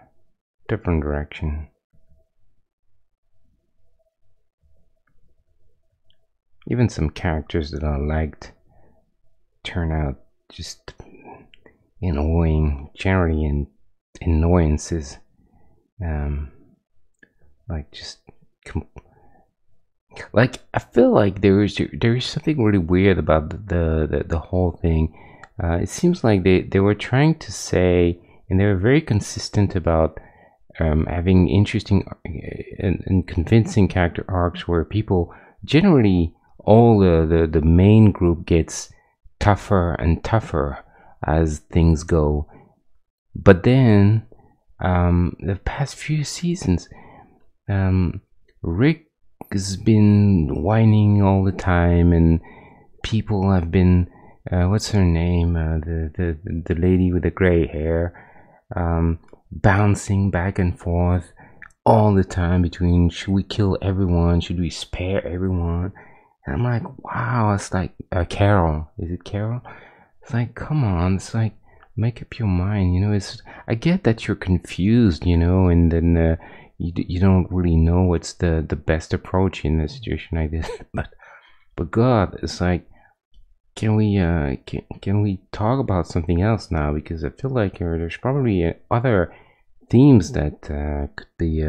different direction. Even some characters that I liked turn out just annoying, generally annoyances. Like just like I feel like there is something really weird about the whole thing. It seems like they were trying to say, and they were very consistent about having interesting and convincing character arcs where people generally all the main group gets tougher and tougher as things go. But then the past few seasons, Rick has been whining all the time, and people have been what's her name? The lady with the gray hair, bouncing back and forth all the time between should we kill everyone, should we spare everyone? And I'm like, wow, it's like Carol. Is it Carol? It's like, come on, it's like make up your mind, you know. It's I get that you're confused, you know, and then you don't really know what's the best approach in a situation like this, but God, it's like. Can we talk about something else now? Because I feel like there's probably other themes that could be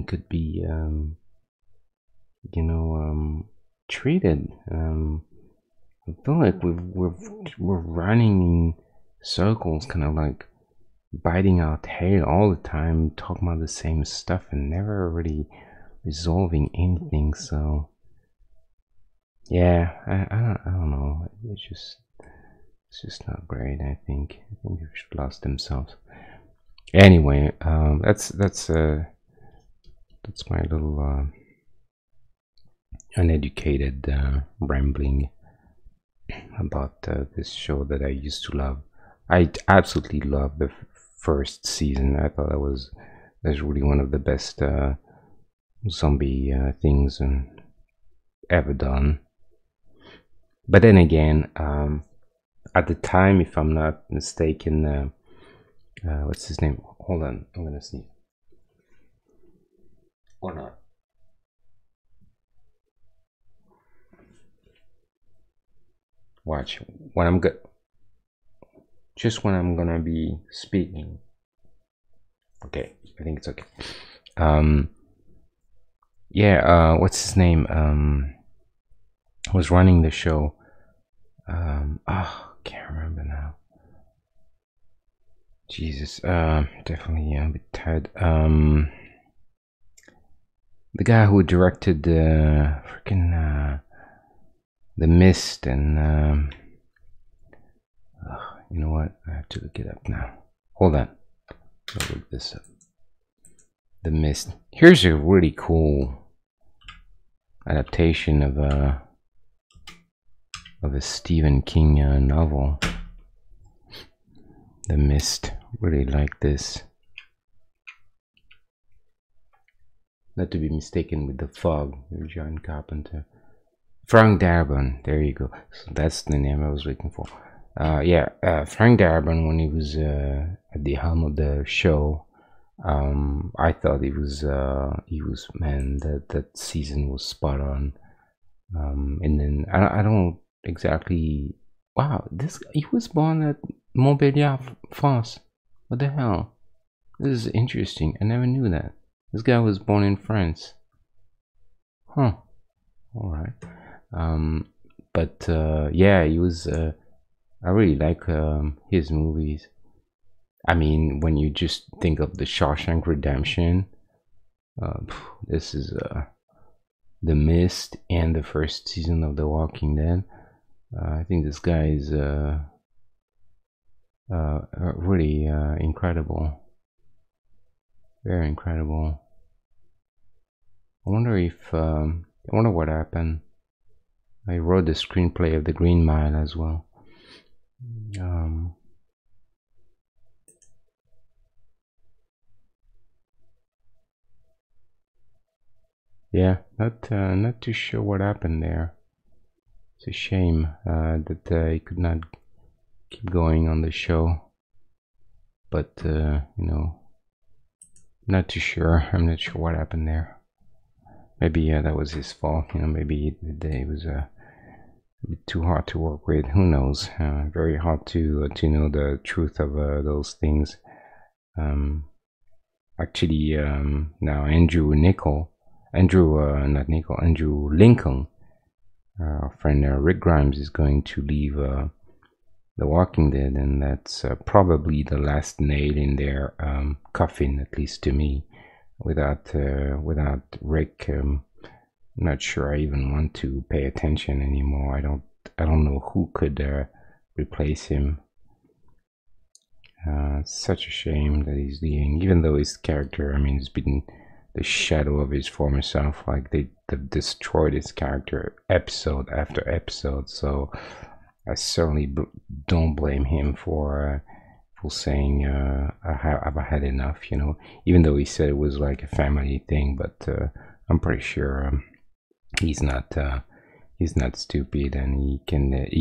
could be you know treated. I feel like we're running in circles, kind of like biting our tail all the time, talking about the same stuff and never really resolving anything. So. Yeah, I don't know. It's just not great. I think they've lost themselves. Anyway, that's my little uneducated rambling about this show that I used to love. I absolutely loved the first season. I thought that's really one of the best zombie things ever done. But then again, at the time, if I'm not mistaken, what's his name? Hold on, I'm gonna see. Or not. Watch when I'm good. Just when I'm gonna be speaking. Okay, I think it's okay. Yeah. What's his name? Was running the show. Can't remember now. Jesus, definitely a bit tired. the guy who directed freaking The Mist and you know what? I have to look it up now. Hold on. I'll look this up. The Mist. Here's a really cool adaptation of a Stephen King novel. The Mist. Really like this. Not to be mistaken with The Fog, John Carpenter. Frank Darabont. There you go. So that's the name I was looking for. Frank Darabont, when he was at the helm of the show, I thought he was man, that season was spot on. And then I don't exactly. Wow, he was born at Montpellier, France. What the hell? This is interesting. I never knew that. This guy was born in France. Huh. All right. Yeah, he was. I really like his movies. I mean, when you just think of The Shawshank Redemption, this is The Mist and the first season of The Walking Dead. I think this guy is really incredible. Very incredible. I wonder what happened. I wrote the screenplay of The Green Mile as well. Yeah, not too sure what happened there. It's a shame that he could not keep going on the show. But you know, not too sure. I'm not sure what happened there. Maybe that was his fault. You know, maybe it was a bit too hard to work with. Who knows? Very hard to know the truth of those things. Actually, now Andrew Lincoln, our friend Rick Grimes, is going to leave The Walking Dead, and that's probably the last nail in their coffin, at least to me. Without Rick, I'm not sure I even want to pay attention anymore. I don't know who could replace him. It's such a shame that he's leaving, even though his character, I mean, has been the shadow of his former self. Like they've destroyed his character episode after episode. So I certainly don't blame him for saying I've had enough. You know, even though he said it was like a family thing, but I'm pretty sure he's not stupid, and he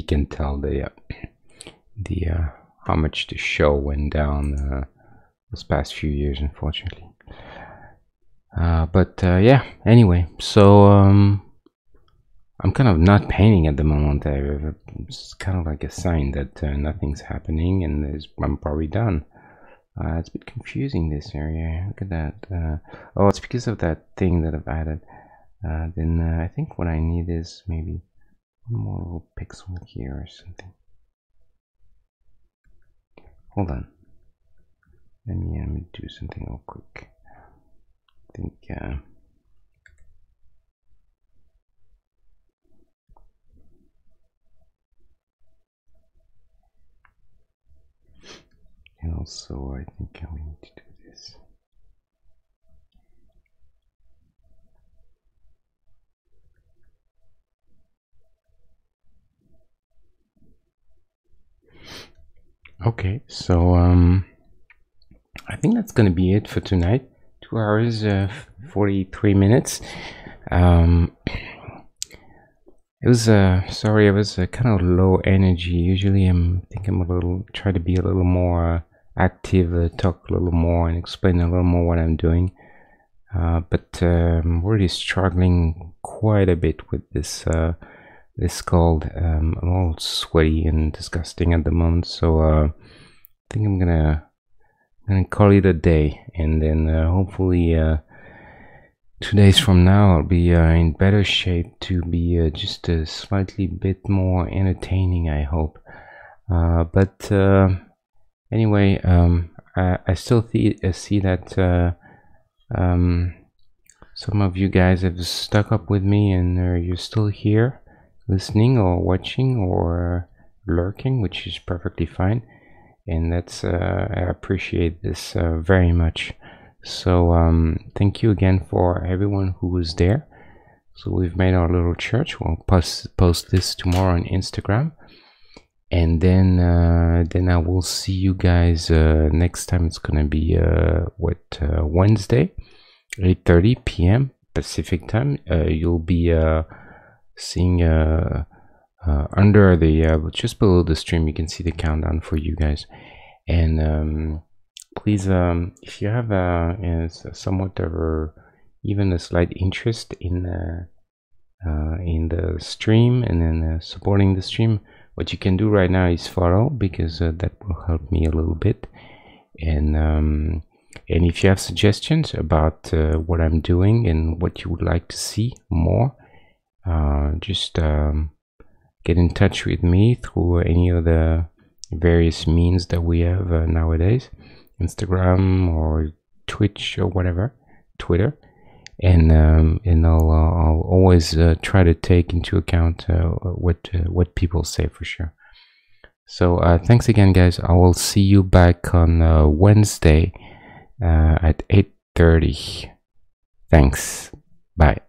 can tell the how much the show went down those past few years, unfortunately. Yeah, anyway, so I'm kind of not painting at the moment. It's kind of like a sign that nothing's happening, and I'm probably done. It's a bit confusing, this area. Look at that. Oh, it's because of that thing that I've added. Then I think what I need is maybe one more little pixel here or something. Hold on. Let me do something real quick. I think and also I think I need to do this. Okay, so I think that's gonna be it for tonight. 2 hours 43 minutes. It was sorry, I was kind of low energy. Usually I'm try to be a little more active, talk a little more and explain a little more what I'm doing. But I'm really struggling quite a bit with this this cold. I'm all sweaty and disgusting at the moment, so I think I'm gonna call it a day, and then hopefully 2 days from now I'll be in better shape to be just a slightly bit more entertaining, I hope. But anyway, I still see that some of you guys have stuck up with me and you're still here listening or watching or lurking, which is perfectly fine. And that's I appreciate this very much. So thank you again for everyone who was there. So we've made our little church. We'll post this tomorrow on Instagram, and then I will see you guys next time. It's gonna be Wednesday, 8:30 p.m. Pacific time. You'll be seeing under the just below the stream. You can see the countdown for you guys. And please, if you have somewhat of even a slight interest in the stream and then supporting the stream, what you can do right now is follow, because that will help me a little bit. And if you have suggestions about what I'm doing and what you would like to see more, just get in touch with me through any of the various means that we have nowadays, Instagram or Twitch or whatever, Twitter, and I'll always try to take into account what people say, for sure. So thanks again, guys. I will see you back on Wednesday at 8:30. Thanks. Bye.